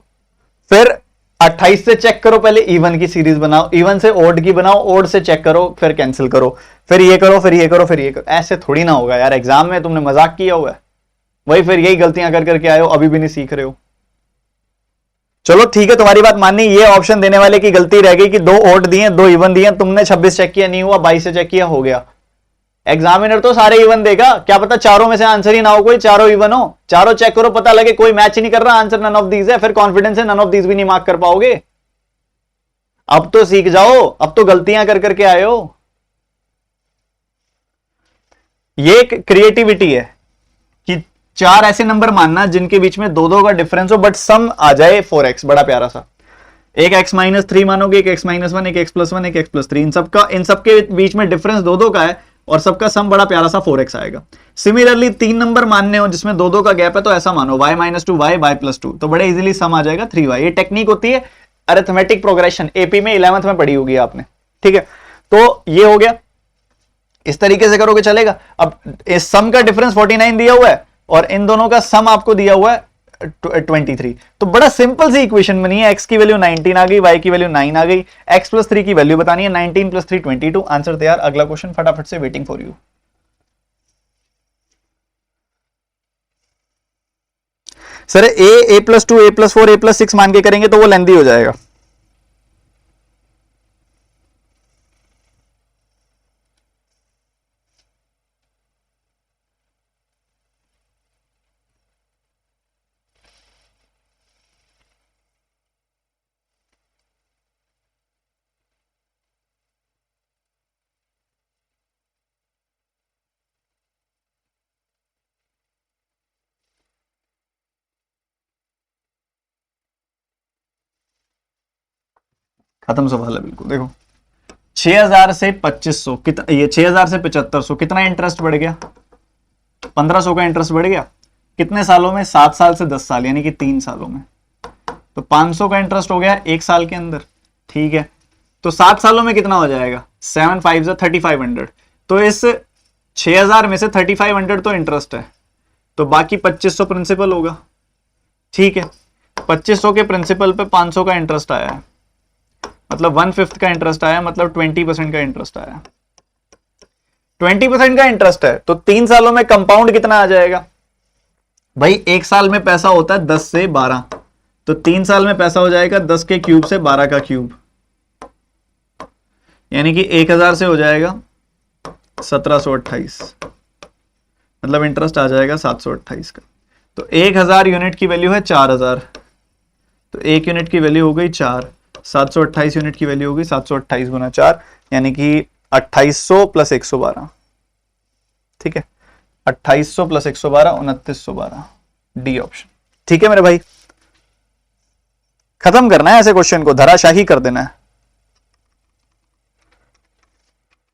A: फिर 28 से चेक करो, पहले इवन की सीरीज बनाओ, इवन से ओड की बनाओ, ओड से चेक करो, फिर कैंसिल करो, फिर ये करो, फिर ये करो, फिर ये करो। ऐसे थोड़ी ना होगा यार, एग्जाम में तुमने मजाक किया हुआ है, वही फिर यही गलतियां कर करके आए हो, अभी भी नहीं सीख रहे हो। चलो ठीक है, तुम्हारी बात माननी, ये ऑप्शन देने वाले की गलती रह गई कि 2 ओड दिए 2 इवन दिए, तुमने 26 चेक किया नहीं हुआ, 22 से चेक किया हो गया। एग्जामिनर तो सारे इवन देगा, क्या पता चारों में से आंसर ही ना हो, कोई चारों इवन हो, चारों चेक करो पता लगे कोई मैच ही नहीं कर रहा, आंसर नन ऑफ दीज है, फिर कॉन्फिडेंस है नन ऑफ दीज भी नहीं मार्क कर पाओगे। अब तो सीख जाओ, अब तो गलतियां कर करके आए हो। ये क्रिएटिविटी है कि 4 ऐसे नंबर मानना जिनके बीच में 2-2 का डिफरेंस हो, बट सम आ जाए 4x, बड़ा प्यारा सा। एक x - 3 मानोगे, एक x - 1, एक x+1, एक x+3, इन सबके बीच में डिफरेंस 2-2 का है और सबका सम बड़ा प्यारा सा 4x आएगा। सिमिलरली 3 नंबर मानने हो जिसमें 2-2 का गैप है, तो ऐसा मानो y - 2 y, y+2, तो बड़े इजीली सम आ जाएगा 3y। ये टेक्निक होती है अरिथमेटिक प्रोग्रेशन, एपी में 11th में पढ़ी होगी आपने, ठीक है। तो ये हो गया, इस तरीके से करोगे चलेगा। अब इस सम का डिफरेंस 49 दिया हुआ है और इन दोनों का सम आपको दिया हुआ है 23, तो बड़ा सिंपल सी इक्वेशन बनी है। x की वैल्यू 19 आ गई, y की वैल्यू 9 आ गई, x + 3 की वैल्यू बतानी है, 19 + 3 22, आंसर तैयार। अगला क्वेश्चन फटाफट से, waiting for you. Sir a+2 a+4 a+6 मान के करेंगे तो वो लेंदी हो जाएगा। खत्म सवाल है बिल्कुल। देखो 6000 से 2500 कितना, ये 6000 से 7500 कितना इंटरेस्ट बढ़ गया, 1500 का इंटरेस्ट बढ़ गया। कितने सालों में, 7 साल से 10 साल, यानी कि 3 सालों में। तो 500 का इंटरेस्ट हो गया 1 साल के अंदर, ठीक है। तो 7 सालों में कितना हो जाएगा, 7 5 3500। तो इस 6000 में से 3500 तो इंटरेस्ट है, तो बाकी 2500 प्रिंसिपल होगा, ठीक है। 2500 के प्रिंसिपल पे 500 का इंटरेस्ट आया है, मतलब 1/5 का इंटरेस्ट आया, मतलब 20% का इंटरेस्ट आया। 20% का इंटरेस्ट है तो 3 सालों में कंपाउंड कितना आ जाएगा भाई। 1 साल में पैसा होता है 10 से 12, तो 3 साल में पैसा हो जाएगा 10 के क्यूब से 12 का क्यूब, यानी कि 1000 से हो जाएगा 1728, मतलब इंटरेस्ट आ जाएगा 728 का। तो 1000 यूनिट की वैल्यू है 4000, तो 1 यूनिट की वैल्यू हो गई 4, 728 यूनिट की वैल्यू होगी 728 गुना 4, यानी कि 2800 प्लस 112, ठीक है। 2800 प्लस 112 2912, डी ऑप्शन, ठीक है मेरे भाई। खत्म करना है ऐसे क्वेश्चन को, धराशाही कर देना है।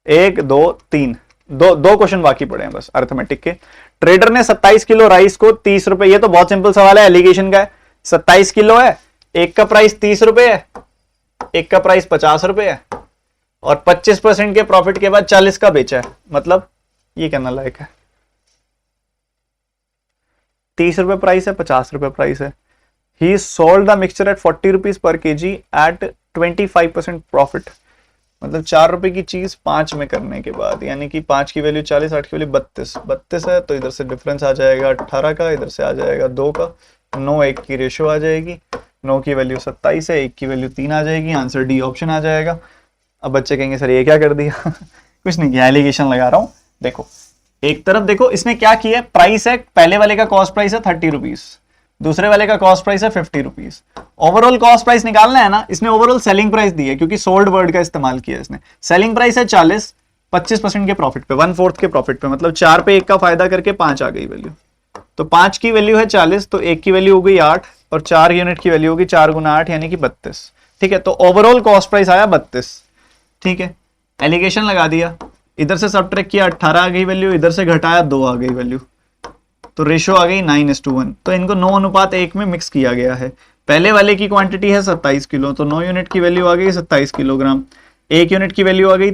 A: 1 2 3 दो क्वेश्चन बाकी पड़े हैं बस अर्थमेटिक के। ट्रेडर ने 27 किलो राइस को 30 रुपए, ये तो बहुत सिंपल सवाल है, एलिगेशन का है। 27 किलो है, एक का प्राइस 30 रुपए है, एक का प्राइस 50 रुपए है, और 25% के प्रॉफिट के बाद 40 का बेचा है, मतलब ये कहना लायक है। 30 रुपए प्राइस है, 50 रुपए प्राइस है। He sold the mixture at 40 rupees per kg at 25% profit, मतलब 4 रुपए की चीज 5 में करने के बाद, यानी कि 5 की वैल्यू 40, 8 की वैल्यू 32 है, तो इधर से डिफरेंस आ जाएगा 18 का, इधर से आ जाएगा 2 का, 9 1 की रेशियो आ जाएगी, 9 की वैल्यू 27 है, 1 की वैल्यू 3 आ जाएगी, आंसर डी ऑप्शन आ जाएगा। अब बच्चे कहेंगे सर ये क्या कर दिया कुछ नहीं किया, एलिगेशन लगा रहा हूं। देखो एक तरफ देखो इसने क्या किया, प्राइस है, पहले वाले का कॉस्ट प्राइस है 30 रुपीज, दूसरे वाले का कॉस्ट प्राइस है 50 रुपीज। ओवरऑल कॉस्ट प्राइस निकालना है ना, इसने ओवरऑल सेलिंग प्राइस दी है, क्योंकि सोल्ड वर्ड का इस्तेमाल किया इसने। सेलिंग प्राइस है 40, 25% के प्रॉफिट पे, 1/4 के प्रॉफिट पे, मतलब 4 पे 1 का फायदा करके 5 आ गई वैल्यू। तो 5 की वैल्यू है 40, तो 1 की वैल्यू हो गई 8, और 4 यूनिट की वैल्यू होगी 4 गुना 8, यानी कि 32, ठीक है। तो ओवरऑल कॉस्ट प्राइस आया 32, ठीक है। एलिगेशन लगा दिया, इधर से सबट्रैक्ट किया 18 आ गई वैल्यू, इधर से घटाया 2 आ गई वैल्यू, तो रेशो आ गई 9:1। तो इनको 9:1 में मिक्स किया गया है। पहले वाले की क्वांटिटी है 27 किलो, तो 9 यूनिट की वैल्यू आ गई 27 किलोग्राम, 1 यूनिट की वैल्यू आ गई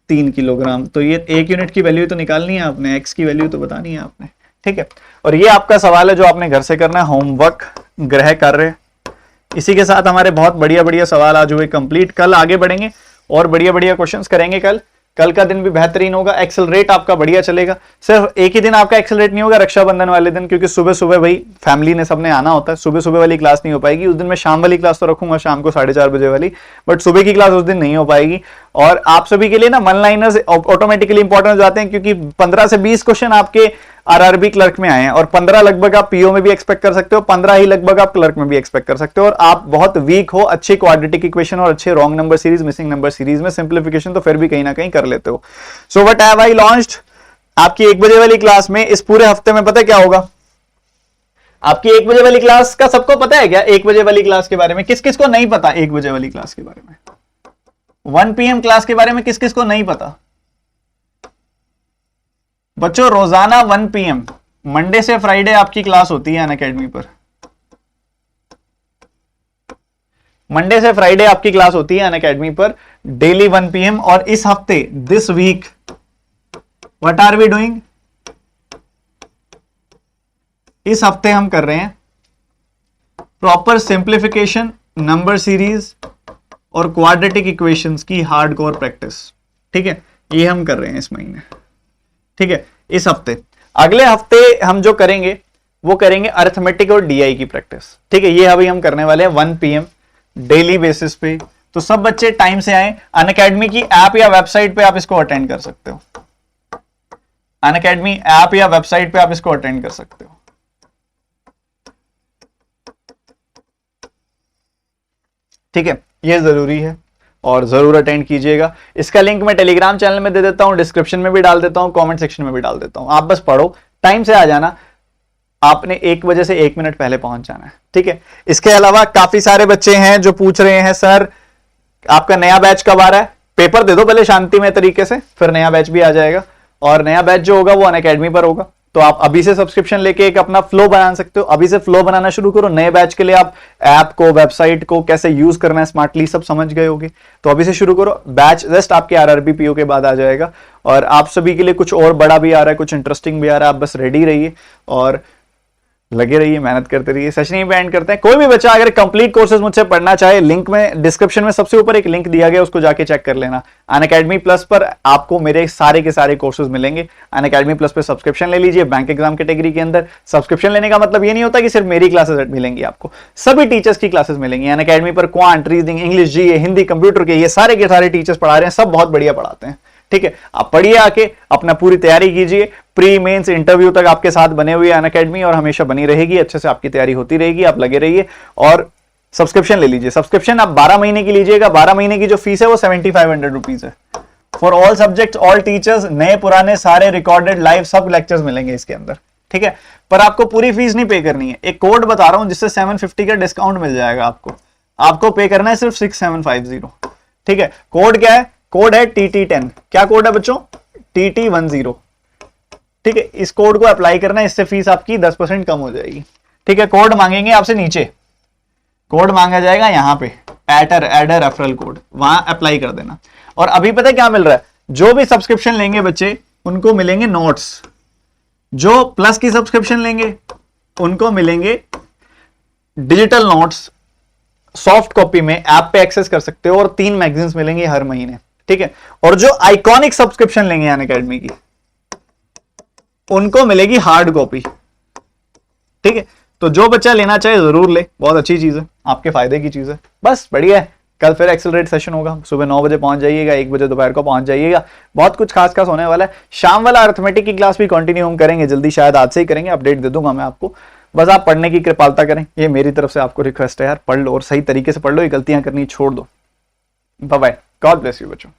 A: 3 किलोग्राम। तो ये 1 यूनिट की वैल्यू तो निकालनी है आपने, एक्स की वैल्यू तो बतानी है आपने, ठीक है। और ये आपका सवाल है जो आपने घर से करना है, होमवर्क गृह कार्य। इसी के साथ हमारे बहुत बढ़िया बढ़िया सवाल आज हुए कंप्लीट। कल आगे बढ़ेंगे और बढ़िया बढ़िया क्वेश्चंस करेंगे। कल का दिन भी बेहतरीन होगा, एक्सेलरेट आपका बढ़िया चलेगा। सिर्फ एक ही दिन आपका एक्सेलरेट नहीं होगा, रक्षाबंधन वाले दिन, क्योंकि सुबह सुबह भाई फैमिली ने सबने आना होता है, सुबह सुबह वाली क्लास नहीं हो पाएगी। उस दिन मैं शाम वाली क्लास तो रखूंगा, शाम को 4:30 बजे वाली, बट सुबह की क्लास उस दिन नहीं हो पाएगी। और आप सभी के लिए ना वन लाइनर्स ऑटोमेटिकली इंपॉर्टेंट हो जाते हैं, क्योंकि 15 से 20 क्वेश्चन आपके आरआरबी क्लर्क में आए हैं, और 15 लगभग आप पीओ में भी एक्सपेक्ट कर सकते हो, 15 ही लगभग आप क्लर्क में भी एक्सपेक्ट कर सकते हो। और आप बहुत वीक हो अच्छे क्वाड्रेटिक इक्वेशन और अच्छे wrong number series, missing number series में, सिंप्लीफिकेशन तो फिर भी कहीं ना कहीं कर लेते हो। So what have I launched, आपकी 1 बजे वाली क्लास में इस पूरे हफ्ते में पता है क्या होगा? आपकी 1 बजे वाली क्लास का सबको पता है क्या? 1 बजे वाली क्लास के बारे में किस किस को नहीं पता? 1 बजे वाली क्लास के बारे में, 1 PM क्लास के बारे में किस किस को नहीं पता? बच्चों रोजाना 1 PM मंडे से फ्राइडे आपकी क्लास होती है अनअकैडमी पर। मंडे से फ्राइडे आपकी क्लास होती है अनअकैडमी पर, डेली 1 PM। और इस हफ्ते, this week, what are we doing? इस हफ्ते हम कर रहे हैं प्रॉपर सिंप्लीफिकेशन, नंबर सीरीज और क्वाड्रेटिक इक्वेशंस की हार्डकोर प्रैक्टिस, ठीक है। ये हम कर रहे हैं इस महीने, ठीक है, इस हफ्ते। अगले हफ्ते हम जो करेंगे वो करेंगे अरिथमेटिक और डीआई की प्रैक्टिस, ठीक है। ये अभी हम करने वाले हैं 1 PM डेली बेसिस पे। तो सब बच्चे टाइम से आए। अनअकैडमी की ऐप या वेबसाइट पे आप इसको अटेंड कर सकते हो, अनअकैडमी ऐप या वेबसाइट पे आप इसको अटेंड कर सकते हो, ठीक है। ये जरूरी है और जरूर अटेंड कीजिएगा। इसका लिंक मैं टेलीग्राम चैनल में दे देता हूं, डिस्क्रिप्शन में भी डाल देता हूं, कमेंट सेक्शन में भी डाल देता हूं। आप बस पढ़ो, टाइम से आ जाना, आपने 1 बजे से 1 मिनट पहले पहुंच जाना है, ठीक है। इसके अलावा काफी सारे बच्चे हैं जो पूछ रहे हैं सर आपका नया बैच कब आ रहा है, पेपर दे दो पहले शांतिमय तरीके से, फिर नया बैच भी आ जाएगा। और नया बैच जो होगा वो अनअकैडमी पर होगा। तो आप अभी से सब्सक्रिप्शन लेके एक अपना फ्लो बना सकते हो, अभी से फ्लो बनाना शुरू करो। नए बैच के लिए आप ऐप को, वेबसाइट को कैसे यूज करना है स्मार्टली सब समझ गए होगे, तो अभी से शुरू करो। बैच जस्ट आपके आरआरबी पीओ के बाद आ जाएगा, और आप सभी के लिए कुछ और बड़ा भी आ रहा है, कुछ इंटरेस्टिंग भी आ रहा है। आप बस रेडी रहिए और लगे रहिए, मेहनत करते रहिए। सेशन यहीं पे एंड करते हैं। कोई भी बच्चा अगर कंप्लीट कोर्सेज मुझसे पढ़ना चाहे, लिंक में डिस्क्रिप्शन में सबसे ऊपर एक लिंक दिया गया, उसको जाके चेक कर लेना। अनअकैडमी प्लस पर आपको मेरे सारे के सारे कोर्सेज मिलेंगे। अनअकैडमी प्लस पे सब्सक्रिप्शन ले लीजिए। बैंक एग्जाम कैटेगरी के अंदर सब्सक्रिप्शन लेने का मतलब ये नहीं होता कि सिर्फ मेरी क्लासेस मिलेंगी, आपको सभी टीचर्स की क्लासेस मिलेंगी। अनअकैडमी पर क्वांट, रीजनिंग, इंग्लिश, जीए, हिंदी, कंप्यूटर के ये सारे के सारे टीचर्स पढ़ा रहे हैं, सब बहुत बढ़िया पढ़ाते हैं। ठीक है, आप पढ़िए, आके अपना पूरी तैयारी कीजिए। प्री मेंस इंटरव्यू तक आपके साथ बने हुए अनअकैडमी, और हमेशा बनी रहेगी। अच्छे से आपकी तैयारी होती रहेगी, आप लगे रहिए और सब्सक्रिप्शन ले लीजिए। सब्सक्रिप्शन आप 12 महीने की लीजिएगा। 12 महीने की जो फीस है वो 7500 रुपीज है for all subjects, all teachers. नए पुराने सारे रिकॉर्डेड लाइव सब लेक्चर्स मिलेंगे इसके अंदर। ठीक है, पर आपको पूरी फीस नहीं पे करनी है। एक कोड बता रहा हूं जिससे 750 का डिस्काउंट मिल जाएगा आपको पे करना है सिर्फ 6750। ठीक है, कोड क्या है? कोड है TT10। क्या कोड है बच्चों? TT10। ठीक है, इस कोड को अप्लाई करना है, इससे फीस आपकी 10% कम हो जाएगी। ठीक है, कोड मांगेंगे आपसे नीचे, कोड मांगा जाएगा यहां पे, एड रेफरल कोड, वहां अप्लाई कर देना। और अभी पता है क्या मिल रहा है? जो भी सब्सक्रिप्शन लेंगे बच्चे उनको मिलेंगे नोट्स। जो प्लस की सब्सक्रिप्शन लेंगे उनको मिलेंगे डिजिटल नोट्स, सॉफ्ट कॉपी में ऐप पे एक्सेस कर सकते हो, और 3 मैगजीन्स मिलेंगे हर महीने। ठीक है, और जो आइकॉनिक सब्सक्रिप्शन लेंगे अनअकैडमी की उनको मिलेगी हार्ड कॉपी। ठीक है, तो जो बच्चा लेना चाहे जरूर ले, बहुत अच्छी चीज है, आपके फायदे की चीज है। बस बढ़िया है। कल फिर एक्सेलरेट सेशन होगा, सुबह 9 बजे पहुंच जाइएगा, 1 बजे दोपहर को पहुंच जाइएगा। बहुत कुछ खास खास होने वाला है। शाम वाला अर्थमेटिक की क्लास भी कंटिन्यू हम करेंगे जल्दी, शायद आज से ही करेंगे, अपडेट दे दूंगा मैं आपको। बस आप पढ़ने की कृपालता करें, ये मेरी तरफ से आपको रिक्वेस्ट है यार। पढ़ लो और सही तरीके से पढ़ लो, ये गलतियां करनी छोड़ दो। Bye bye, God bless you बच्चों।